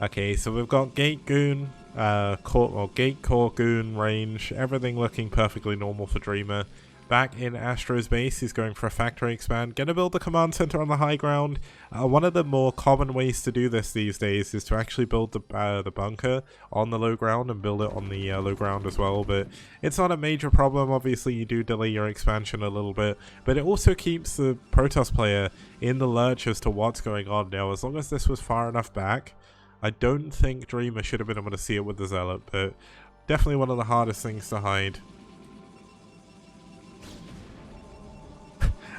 Okay, so we've got Gate Goon, Gate Core Goon range, everything looking perfectly normal for Dreamer. Back in Astro's base, he's going for a factory expand. Gonna build the command center on the high ground. One of the more common ways to do this these days is to actually build the bunker on the low ground and build it on the low ground as well. But it's not a major problem. Obviously, you do delay your expansion a little bit, but it also keeps the Protoss player in the lurch as to what's going on. Now, as long as this was far enough back, I don't think Dreamer should have been able to see it with the Zealot, but definitely one of the hardest things to hide.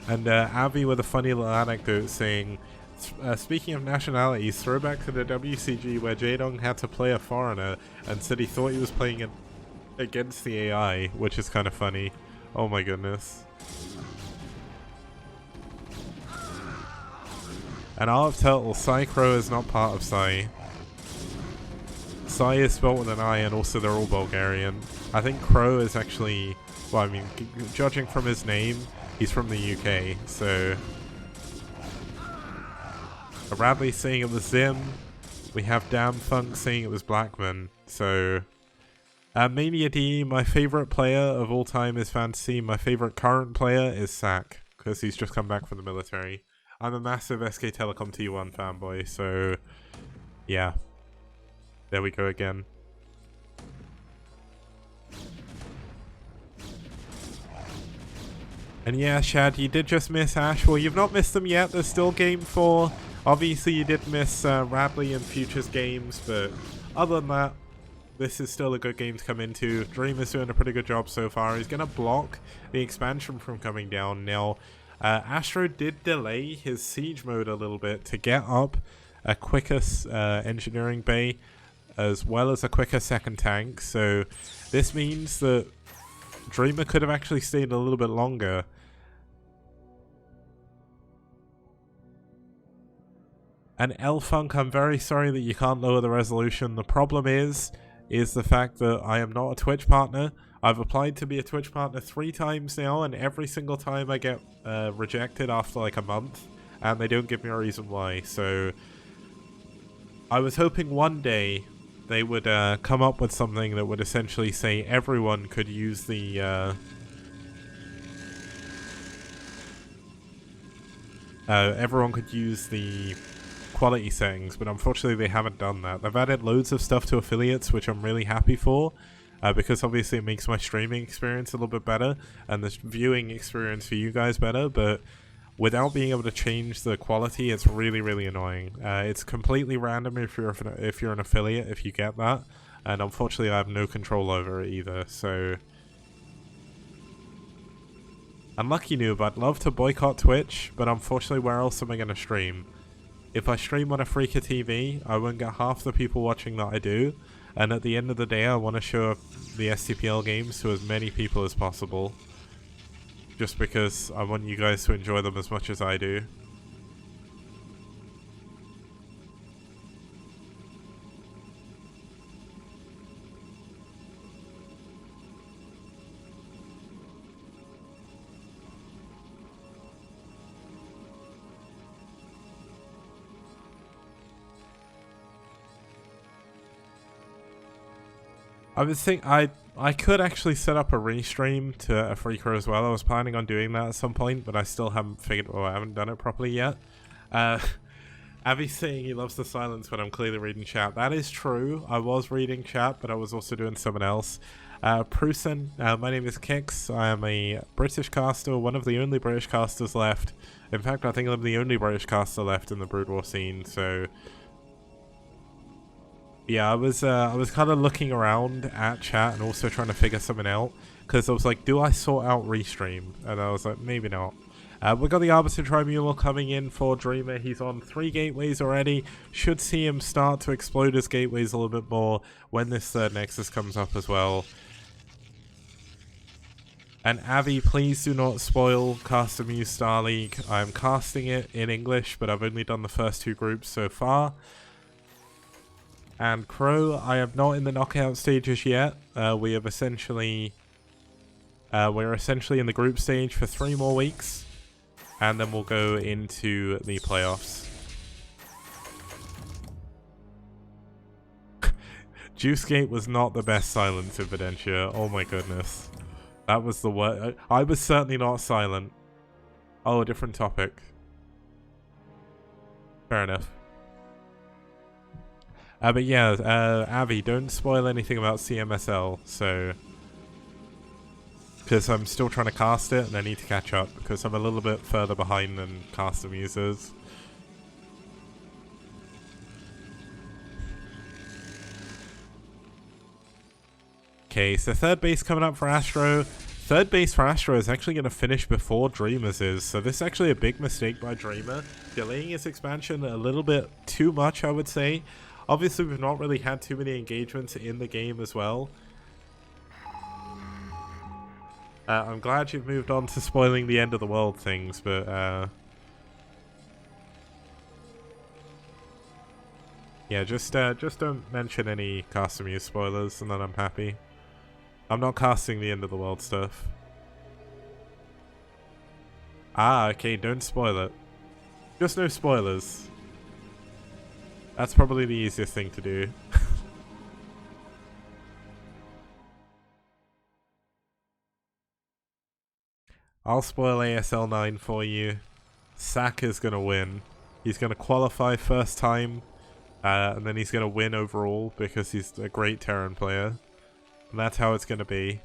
And Avi with a funny little anecdote saying, speaking of nationalities, throwback to the WCG where Jaedong had to play a foreigner and said he thought he was playing against the AI, which is kind of funny. Oh my goodness. And Art of Turtle, Psy Crow is not part of Psy. Psy is spelled with an I, and also they're all Bulgarian. I think Crow is actually, well, I mean, judging from his name, he's from the UK, so... Radley saying it was Zim. We have Damn Funk saying it was Blackman. So... Mania D, my favourite player of all time is Fantasy. My favourite current player is Sack, because he's just come back from the military. I'm a massive SK Telecom T1 fanboy, so yeah. There we go again. And yeah, Shad, you did just miss aSh. Well, you've not missed them yet. There's still game 4. Obviously, you did miss Radley and Future's games, but other than that, this is still a good game to come into. Dreamer's doing a pretty good job so far. He's going to block the expansion from coming down. Now, Astro did delay his siege mode a little bit to get up a quicker engineering bay, as well as a quicker second tank. So this means that Dreamer could have actually stayed a little bit longer. And L-Funk, I'm very sorry that you can't lower the resolution. The problem is the fact that I am not a Twitch partner. I've applied to be a Twitch partner 3 times now, and every single time I get rejected after like a month, and they don't give me a reason why. So I was hoping one day they would come up with something that would essentially say everyone could use the quality settings, but unfortunately they haven't done that. They've added loads of stuff to affiliates, which I'm really happy for, because obviously it makes my streaming experience a little bit better and the viewing experience for you guys better, but without being able to change the quality, it's really, really annoying. It's completely random if you're an affiliate, if you get that, and unfortunately I have no control over it either, so unlucky noob. I'd love to boycott Twitch, but unfortunately where else am I going to stream? If I stream on a Freaker TV, I won't get half the people watching that I do, and at the end of the day I want to show the STPL games to as many people as possible, just because I want you guys to enjoy them as much as I do. I was thinking I could actually set up a restream to a Freaker as well. I was planning on doing that at some point, but I still haven't I haven't done it properly yet. Avi's saying he loves the silence when I'm clearly reading chat. That is true. I was reading chat, but I was also doing someone else. Prusen, my name is Kix. I am a British caster, one of the only British casters left. In fact, I think I'm the only British caster left in the Brood War scene, so yeah, I was kind of looking around at chat and also trying to figure something out, because I was like, do I sort out restream? And I was like, maybe not. We got the Arbiter Tribunal coming in for Dreamer. He's on 3 gateways already. Should see him start to explode his gateways a little bit more when this third Nexus comes up as well. And Avi, please do not spoil Cast Muse Star League. I'm casting it in English, but I've only done the first 2 groups so far. And Crow, I am not in the knockout stages yet. We have essentially, we're essentially in the group stage for 3 more weeks, and then we'll go into the playoffs. Juicegate was not the best silence in Videncia. Oh my goodness, that was the worst. I was certainly not silent. Oh, a different topic. Fair enough. But yeah, Avi, don't spoil anything about CMSL, so, because I'm still trying to cast it and I need to catch up because I'm a little bit further behind than custom users. Okay, so third base coming up for Astro. Third base for Astro is actually going to finish before Dreamer's is, so this is actually a big mistake by Dreamer, delaying his expansion a little bit too much, I would say. Obviously, we've not really had too many engagements in the game as well. I'm glad you've moved on to spoiling the end of the world things, but yeah, just don't mention any custom use spoilers, and then I'm happy. I'm not casting the end of the world stuff. Ah, okay, don't spoil it. Just no spoilers. That's probably the easiest thing to do. I'll spoil ASL 9 for you. Sak is going to win. He's going to qualify first time, and then he's going to win overall because he's a great Terran player. And that's how it's going to be.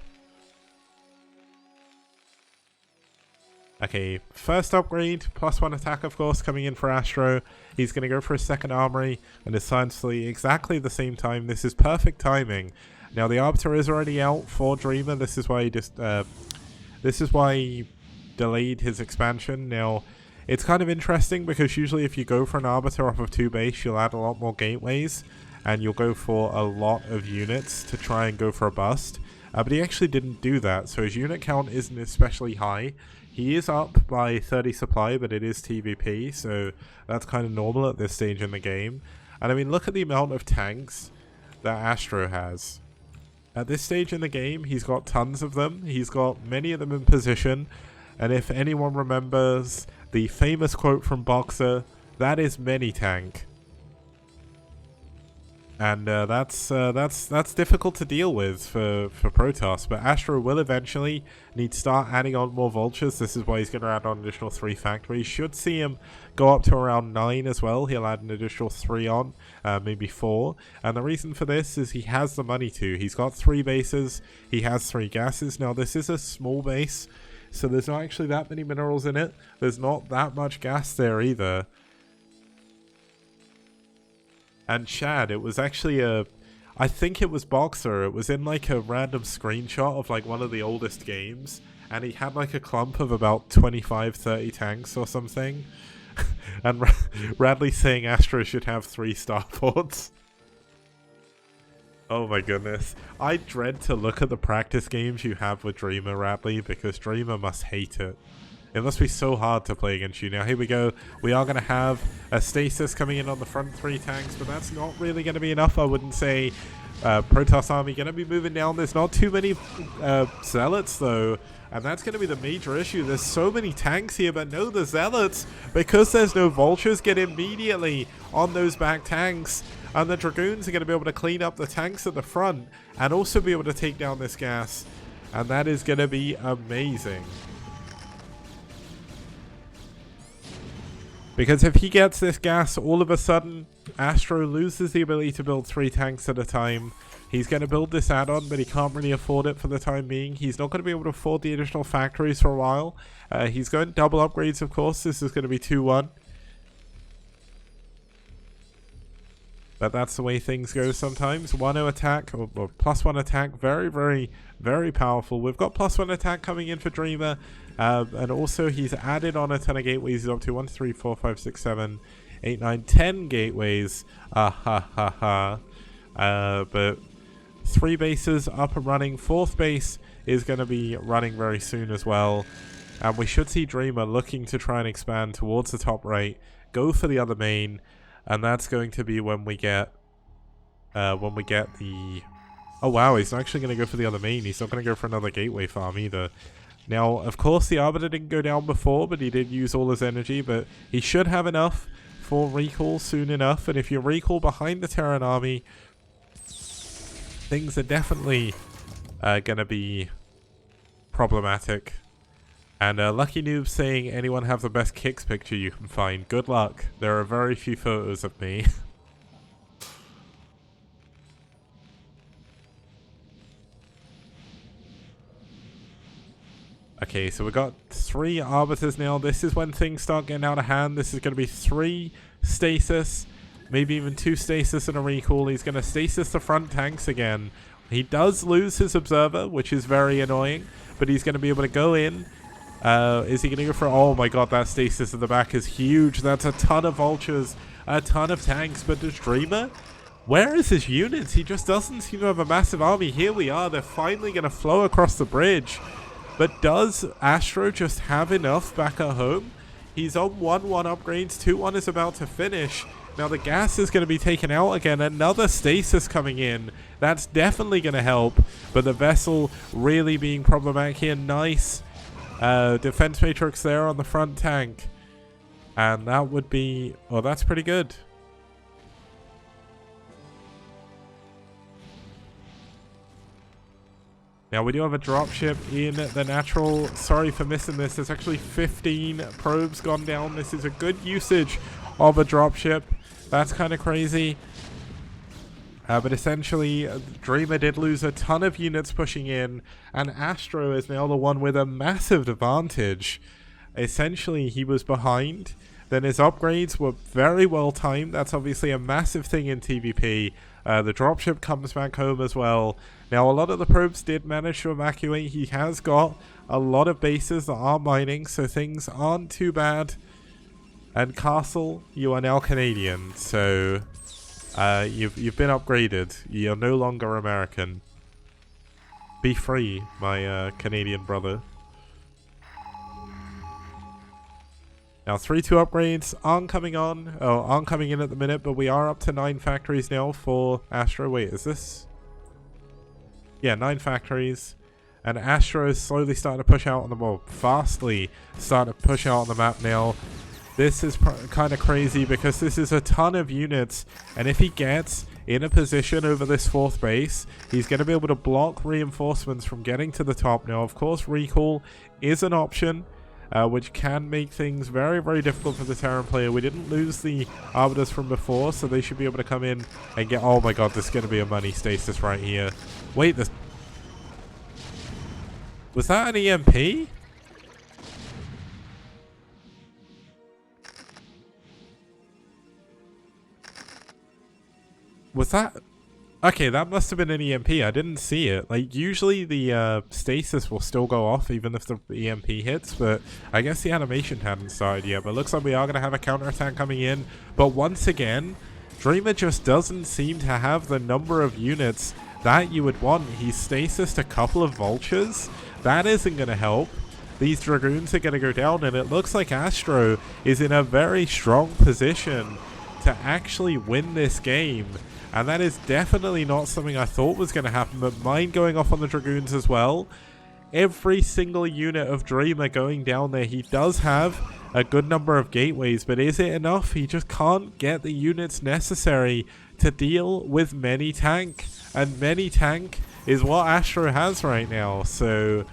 Okay, first upgrade, +1 attack of course, coming in for Astro. He's going to go for his second armory, and essentially exactly the same time. This is perfect timing. Now the Arbiter is already out for Dreamer. This is why he delayed his expansion. Now, it's kind of interesting because usually if you go for an Arbiter off of 2 base, you'll add a lot more gateways, and you'll go for a lot of units to try and go for a bust. But he actually didn't do that, so his unit count isn't especially high. He is up by 30 supply, but it is TVP, so that's kind of normal at this stage in the game. And I mean, look at the amount of tanks that Astro has. At this stage in the game, he's got tons of them. He's got many of them in position. And if anyone remembers the famous quote from Boxer, that is many tank. And that's difficult to deal with for Protoss, but Astro will eventually need to start adding on more vultures. This is why he's going to add on an additional 3 factories. Should see him go up to around 9 as well. He'll add an additional 3 on, maybe 4. And the reason for this is he has the money to. He's got 3 bases. He has 3 gases. Now this is a small base, so there's not actually that many minerals in it. There's not that much gas there either. And Chad, it was actually I think it was Boxer, it was in like a random screenshot of like one of the oldest games, and he had like a clump of about 25-30 tanks or something, and Radley saying Astro should have 3 starports. Oh my goodness. I dread to look at the practice games you have with Dreamer, Radley, because Dreamer must hate it. It must be so hard to play against you. Now, here we go. We are going to have a Stasis coming in on the front 3 tanks, but that's not really going to be enough, I wouldn't say. Protoss army going to be moving down. There's not too many Zealots, though, and that's going to be the major issue. There's so many tanks here, but no, the Zealots, because there's no Vultures, get immediately on those back tanks, and the Dragoons are going to be able to clean up the tanks at the front and also be able to take down this gas, and that is going to be amazing. Because if he gets this gas, all of a sudden, Astro loses the ability to build 3 tanks at a time. He's going to build this add-on, but he can't really afford it for the time being. He's not going to be able to afford the additional factories for a while. He's going double upgrades, of course. This is going to be 2-1. But that's the way things go sometimes. 1-0 attack, or +1 attack. Very, very, very powerful. We've got +1 attack coming in for Dreamer. And also he's added on a ton of gateways. He's up to 1, 3, 4, 5, 6, 7, 8, 9, 10 gateways. But 3 bases up and running. 4th base is going to be running very soon as well. And we should see Dreamer looking to try and expand towards the top right. Go for the other main. And that's going to be when we get the... Oh wow, he's not actually going to go for the other main. He's not going to go for another gateway farm either. Now, of course, the Arbiter didn't go down before, but he did use all his energy. But he should have enough for recall soon enough. And if you recall behind the Terran army, things are definitely going to be problematic. And Lucky Noob saying, anyone have the best kicks picture you can find? Good luck. There are very few photos of me. Okay, so we got 3 Arbiters now. This is when things start getting out of hand. This is going to be 3 Stasis, maybe even 2 Stasis and a recall. He's going to Stasis the front tanks again. He does lose his Observer, which is very annoying, but he's going to be able to go in. Is he going to go for... Oh my god, that Stasis at the back is huge. That's a ton of Vultures, a ton of tanks, but does Dreamer... Where is his units? He just doesn't seem to have a massive army. Here we are. They're finally going to flow across the bridge. But does Astro just have enough back at home? He's on 1-1 upgrades. 2-1 is about to finish. Now the gas is going to be taken out again. Another Stasis coming in. That's definitely going to help. But the vessel really being problematic here. NiCe. Defense matrix there on the front tank. And that would be... Oh, that's pretty good. Now we do have a dropship in the natural. Sorry for missing this. There's actually 15 probes gone down. This is a good usage of a dropship. That's kind of crazy. But essentially, Dreamer did lose a ton of units pushing in, and Astro is now the one with a massive advantage. Essentially, he was behind. Then his upgrades were very well timed. That's obviously a massive thing in TVP. The dropship comes back home as well. Now, a lot of the probes did manage to evacuate. He has got a lot of bases that are mining, so things aren't too bad. And Castle, you are now Canadian, so you've been upgraded. You're no longer American. Be free, my Canadian brother. Now 3-2 upgrades aren't coming in at the minute, but we are up to 9 factories now for Astro. Wait, is this? Yeah, 9 factories. And Astro is slowly starting to push out on the map. Fastly starting to push out on the map now. This is kind of crazy because this is a ton of units. And if he gets in a position over this 4th base, he's going to be able to block reinforcements from getting to the top. Now, of course, recall is an option. Which can make things very, very difficult for the Terran player. We didn't lose the Arbiters from before, so they should be able to come in and get... Oh my god, this is going to be a money stasis right here. Wait, this... Was that an EMP? Was that... Okay, that must have been an EMP. I didn't see it. Like, usually the stasis will still go off even if the EMP hits, but I guess the animation hadn't started yet. But it looks like we are going to have a counterattack coming in. But once again, Dreamer just doesn't seem to have the number of units that you would want. He's stasised a couple of vultures. That isn't going to help. These Dragoons are going to go down, and it looks like Astro is in a very strong position to actually win this game. And that is definitely not something I thought was going to happen, but mine going off on the Dragoons as well. Every single unit of Dreamer going down there. He does have a good number of gateways, but is it enough? He just can't get the units necessary to deal with many tank. And many tank is what Astro has right now. So,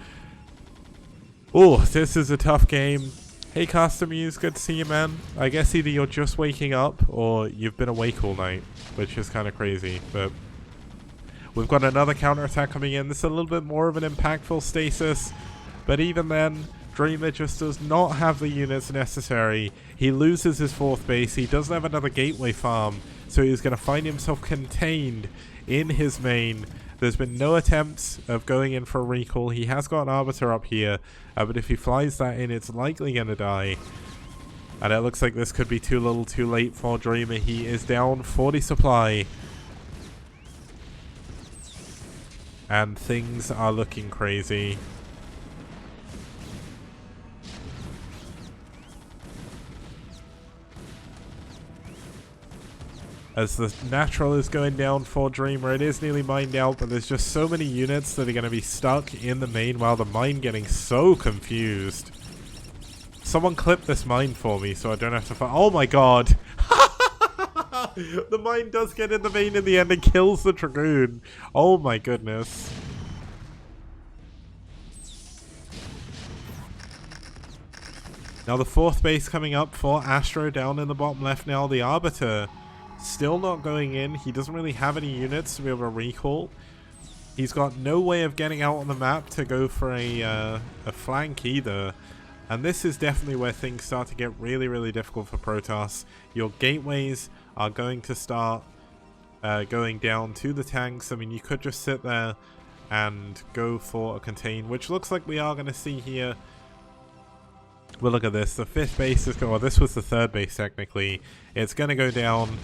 oh, this is a tough game. Hey Customuse, good to see you, man. I guess either you're just waking up or you've been awake all night, which is kind of crazy. But we've got another counterattack coming in. This is a little bit more of an impactful stasis, but even then, Dreamer just does not have the units necessary. He loses his 4th base. He doesn't have another gateway farm, so he's going to find himself contained in his main. There's been no attempts of going in for a recall. He has got an Arbiter up here, but if he flies that in, it's likely going to die. And it looks like this could be too little too late for Dreamer. He is down 40 supply. And things are looking crazy. As the natural is going down for Dreamer, it is nearly mined out, but there's just so many units that are going to be stuck in the main while the mine getting so confused. Someone clip this mine for me so I don't have to fight. Oh my god! The mine does get in the main in the end and kills the Dragoon. Oh my goodness. Now the 4th base coming up for Astro down in the bottom left now. The Arbiter still not going in. He doesn't really have any units to be able to recall. He's got no way of getting out on the map to go for a flank either. And this is definitely where things start to get really, really difficult for Protoss. Your gateways are going to start going down to the tanks. I mean, you could just sit there and go for a contain, which looks like we are going to see here. Well, look at this. The 5th base is going... Well, this was the 3rd base, technically. It's going to go down.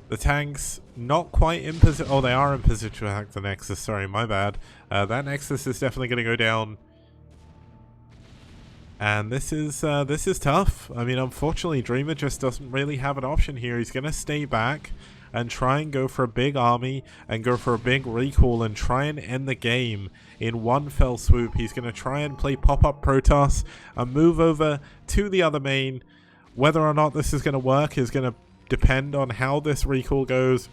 The tanks, not quite in position... Oh, they are in position to attack the Nexus. Sorry, my bad. That Nexus is definitely going to go down. And this is tough. I mean, unfortunately, Dreamer just doesn't really have an option here. He's going to stay back and try and go for a big army and go for a big recall and try and end the game in one fell swoop. He's going to try and play pop-up Protoss and move over to the other main. Whether or not this is going to work is going to depend on how this recall goes.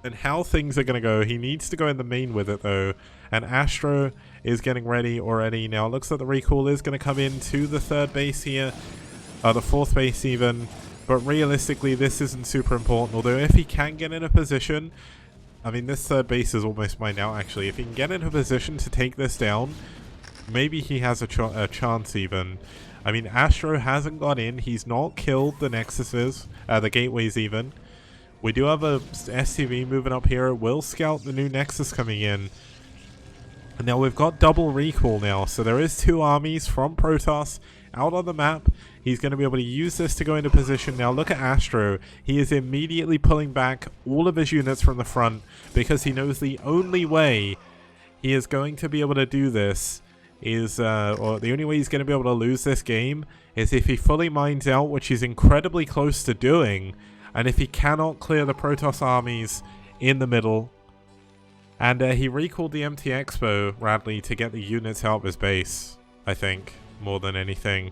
and how things are going to go. He needs to go in the main with it though, and Astro is getting ready already. Now it looks like the recall is going to come into the third base here, the fourth base even, but realistically this isn't super important, although if he can get in a position, I mean this third base is almost mine now actually, if he can get in a position to take this down, maybe he has a chance even. I mean Astro hasn't got in, he's not killed the Nexuses, the gateways even. We do have a STV moving up here. We'll scout the new Nexus coming in. And now we've got double recall now. So there is 2 armies from Protoss out on the map. He's going to be able to use this to go into position. Now look at Astro. He is immediately pulling back all of his units from the front because he knows the only way he is going to be able to do this is, or the only way he's going to be able to lose this game is if he fully mines out, which he's incredibly close to doing. And if he cannot clear the Protoss armies in the middle. And he recalled the MT Expo, Radley, to get the units out of his base, I think, more than anything.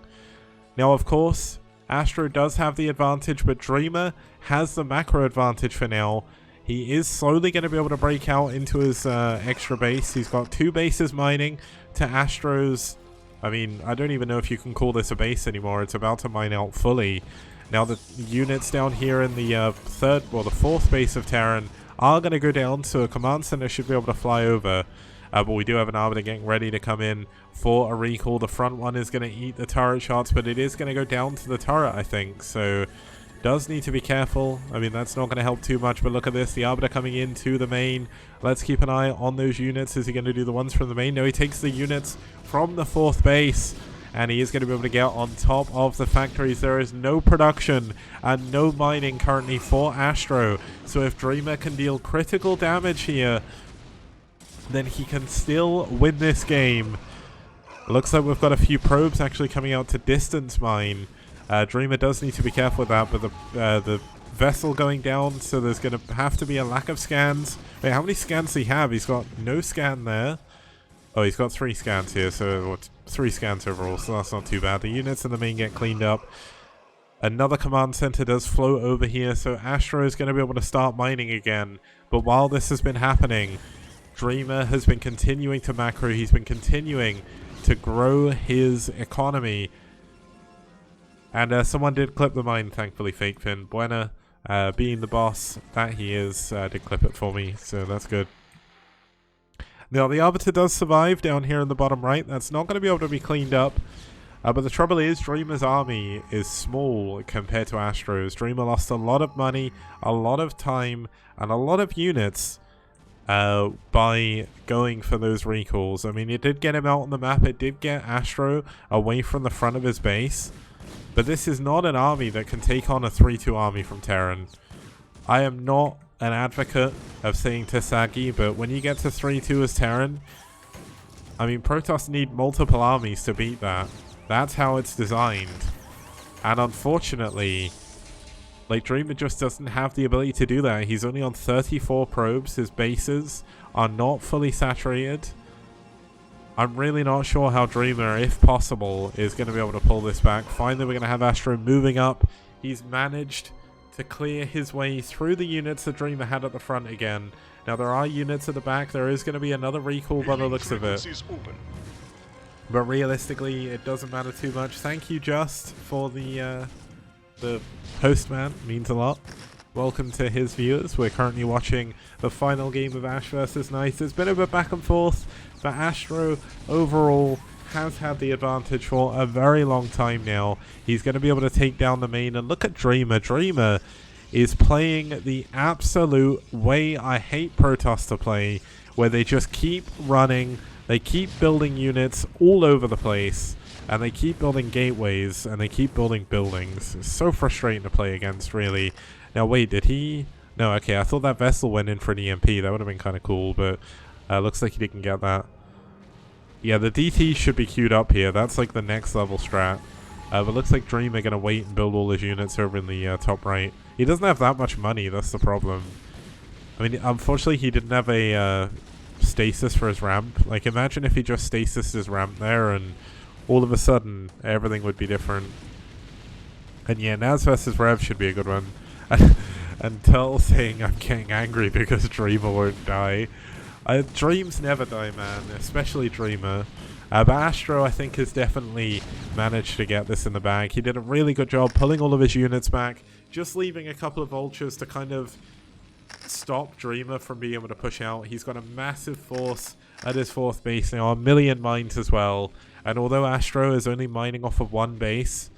Now, of course, Astro does have the advantage, but Dreamer has the macro advantage for now. He is slowly going to be able to break out into his extra base. He's got 2 bases mining to Astro's. I mean, I don't even know if you can call this a base anymore. It's about to mine out fully. Now the units down here in the fourth base of Terran are going to go down, so a command center should be able to fly over. But we do have an Arbiter getting ready to come in for a recall. The front one is going to eat the turret shots, but it is going to go down to the turret, I think. So does need to be careful. I mean, that's not going to help too much, but look at this. The Arbiter coming into the main. Let's keep an eye on those units. Is he going to do the ones from the main? No, he takes the units from the fourth base. And he is going to be able to get on top of the factories. There is no production and no mining currently for Astro. So if Dreamer can deal critical damage here, then he can still win this game. It looks like we've got a few probes actually coming out to distance mine. Dreamer does need to be careful with that, but the vessel going down, so there's going to have to be a lack of scans. Wait, how many scans does he have? He's got no scan there. Oh, he's got 3 scans here, so what, 3 scans overall, so that's not too bad. The units in the main get cleaned up. Another command center does flow over here, so Astro is going to be able to start mining again. But while this has been happening, Dreamer has been continuing to macro. He's been continuing to grow his economy. And someone did clip the mine, thankfully, FakeFin. Buena, being the boss that he is, did clip it for me, so that's good. Now, the Arbiter does survive down here in the bottom right. That's not going to be able to be cleaned up. But the trouble is, Dreamer's army is small compared to Astro's. Dreamer lost a lot of money, a lot of time, and a lot of units by going for those recalls. I mean, it did get him out on the map. It did get Astro away from the front of his base. But this is not an army that can take on a 3-2 army from Terran. I am not an advocate of saying Tasagi, but when you get to 3-2 as Terran, I mean, Protoss need multiple armies to beat that. That's how it's designed. And unfortunately, like, Dreamer just doesn't have the ability to do that. He's only on 34 probes. His bases are not fully saturated. I'm really not sure how Dreamer, if possible, is going to be able to pull this back. Finally, we're going to have Astro moving up. He's managed to clear his way through the units that Dreamer had at the front again. Now, there are units at the back. There is going to be another recall by the looks of it. But realistically, it doesn't matter too much. Thank you, Just, for the postman. Means a lot. Welcome to his viewers. We're currently watching the final game of aSh versus NiCe. There's been a bit back and forth, but Astro overall has had the advantage for a very long time now. He's going to be able to take down the main, and look at Dreamer. Dreamer is playing the absolute way I hate Protoss to play, where they just keep running, they keep building units all over the place, and they keep building gateways, and they keep building buildings. It's so frustrating to play against, really. Now wait, did he? No, okay, I thought that vessel went in for an EMP. That would have been kind of cool, but looks like he didn't get that. Yeah, the DT should be queued up here. That's like the next level strat. But looks like Dreamer gonna wait and build all his units over in the top right. He doesn't have that much money, that's the problem. I mean, unfortunately he didn't have a stasis for his ramp. Like, imagine if he just stasis his ramp there and all of a sudden everything would be different. And yeah, Naz versus Rev should be a good one. And Turtle saying I'm getting angry because Dreamer won't die. Dreams never die, man, especially Dreamer. But Astro, I think, has definitely managed to get this in the bag. He did a really good job pulling all of his units back, just leaving a couple of vultures to kind of stop Dreamer from being able to push out. He's got a massive force at his 4th base now, 1 million mines as well. And although Astro is only mining off of 1 base,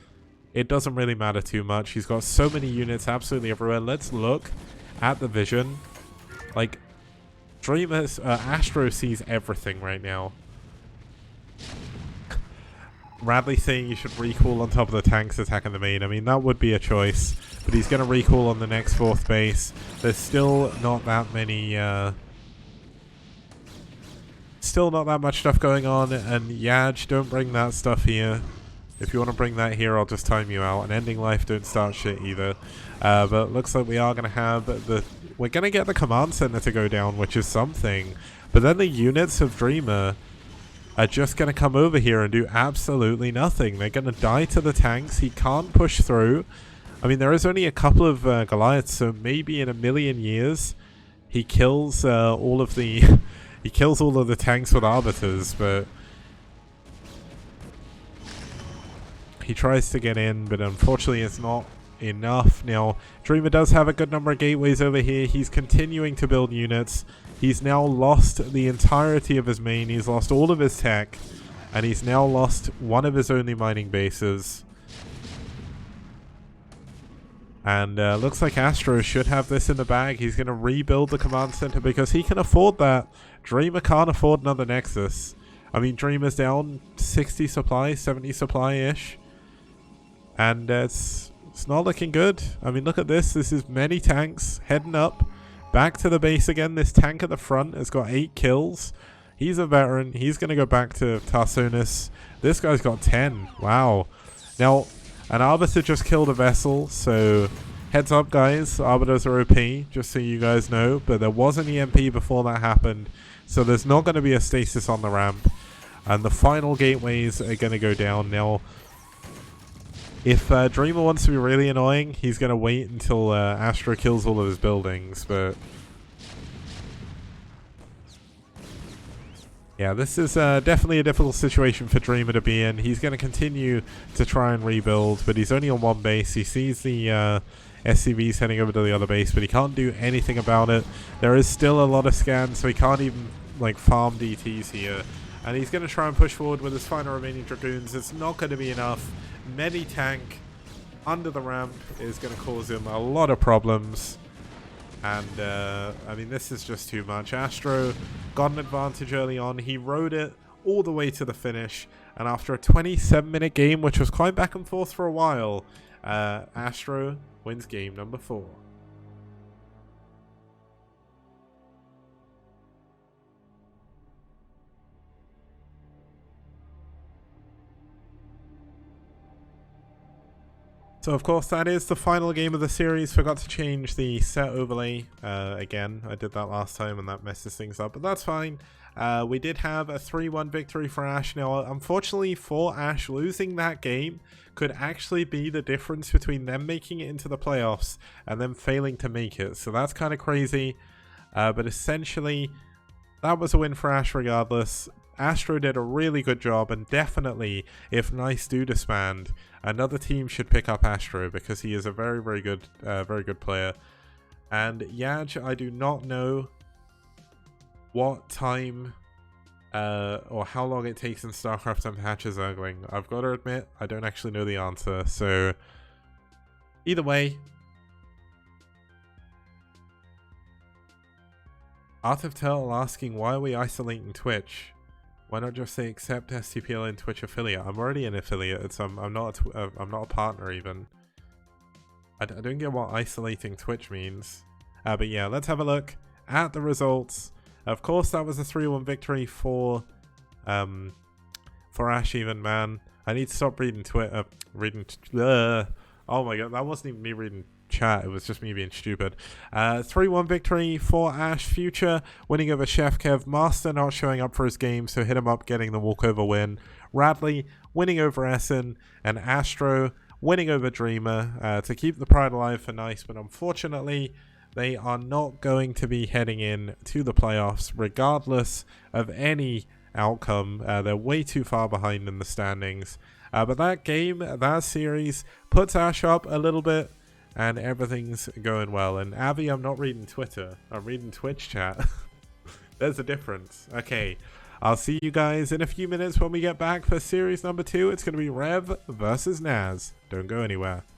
it doesn't really matter too much. He's got so many units absolutely everywhere. Let's look at the vision. Like, Astro sees everything right now. Radley saying you should recall on top of the tanks attacking the main. I mean, that would be a choice, but he's going to recall on the next 4th base. There's still not that many, still not that much stuff going on, and Yaj, don't bring that stuff here. If you want to bring that here, I'll just time you out. And Ending Life, don't start shit either. But it looks like we are going to have we're going to get the command center to go down, which is something. But then the units of Dreamer are just going to come over here and do absolutely nothing. They're going to die to the tanks. He can't push through. I mean, there is only a couple of Goliaths, so maybe in a million years he kills all of the he kills all of the tanks with arbiters, but he tries to get in, but unfortunately it's not enough. Now, Dreamer does have a good number of gateways over here. He's continuing to build units. He's now lost the entirety of his main. He's lost all of his tech. And he's now lost one of his only mining bases. And looks like Astro should have this in the bag. He's going to rebuild the command center because he can afford that. Dreamer can't afford another Nexus. I mean, Dreamer's down 60 supply, 70 supply-ish. And it's not looking good. I mean, look at this. This is many tanks heading up. Back to the base again. This tank at the front has got 8 kills. He's a veteran. He's going to go back to Tarsonis. This guy's got 10. Wow. Now, an Arbiter just killed a vessel, so heads up, guys. Arbiters are OP, just so you guys know. But there was an EMP before that happened, so there's not going to be a stasis on the ramp. And the final gateways are going to go down. Now, if Dreamer wants to be really annoying, he's going to wait until Astro kills all of his buildings, but yeah, this is definitely a difficult situation for Dreamer to be in. He's going to continue to try and rebuild, but he's only on 1 base. He sees the SCVs heading over to the other base, but he can't do anything about it. There is still a lot of scans, so he can't even like farm DTs here. And he's going to try and push forward with his final remaining Dragoons. It's not going to be enough. Many tank under the ramp is going to cause him a lot of problems. And, I mean, this is just too much. Astro got an advantage early on. He rode it all the way to the finish. And after a 27-minute game, which was quite back and forth for a while, Astro wins game number 4. So of course that is the final game of the series. Forgot to change the set overlay again. I did that last time and that messes things up, but that's fine. We did have a 3-1 victory for aSh. Now unfortunately for aSh, losing that game could actually be the difference between them making it into the playoffs and them failing to make it. So that's kind of crazy, but essentially that was a win for aSh regardless. Astro did a really good job, and definitely if NiCe do disband, another team should pick up Astro because he is a very good player. And Yaj, I do not know what time or how long it takes in StarCraft to patch Zergling. I've got to admit, I don't actually know the answer. So either way, Art of Turtle asking, why are we isolating Twitch? Why not just say accept STPL in Twitch affiliate? I'm already an affiliate. I'm not a partner even. I don't get what isolating Twitch means. But yeah, let's have a look at the results. Of course, that was a 3-1 victory for aSh. Even, man, I need to stop reading Twitter. Oh my god, that wasn't even me reading chat, it was just me being stupid. 3-1 victory for aSh. Future winning over Chef Kev. Master not showing up for his game, so hit him up getting the walkover win. Radley winning over Essen, and Astro winning over Dreamer to keep the pride alive for NiCe, but unfortunately they are not going to be heading in to the playoffs regardless of any outcome. They're way too far behind in the standings, but that game, that series puts aSh up a little bit and everything's going well. And Avi, I'm not reading Twitter, I'm reading Twitch chat. There's a difference. Okay, I'll see you guys in a few minutes when we get back for series number 2. It's going to be Rev versus Naz. Don't go anywhere.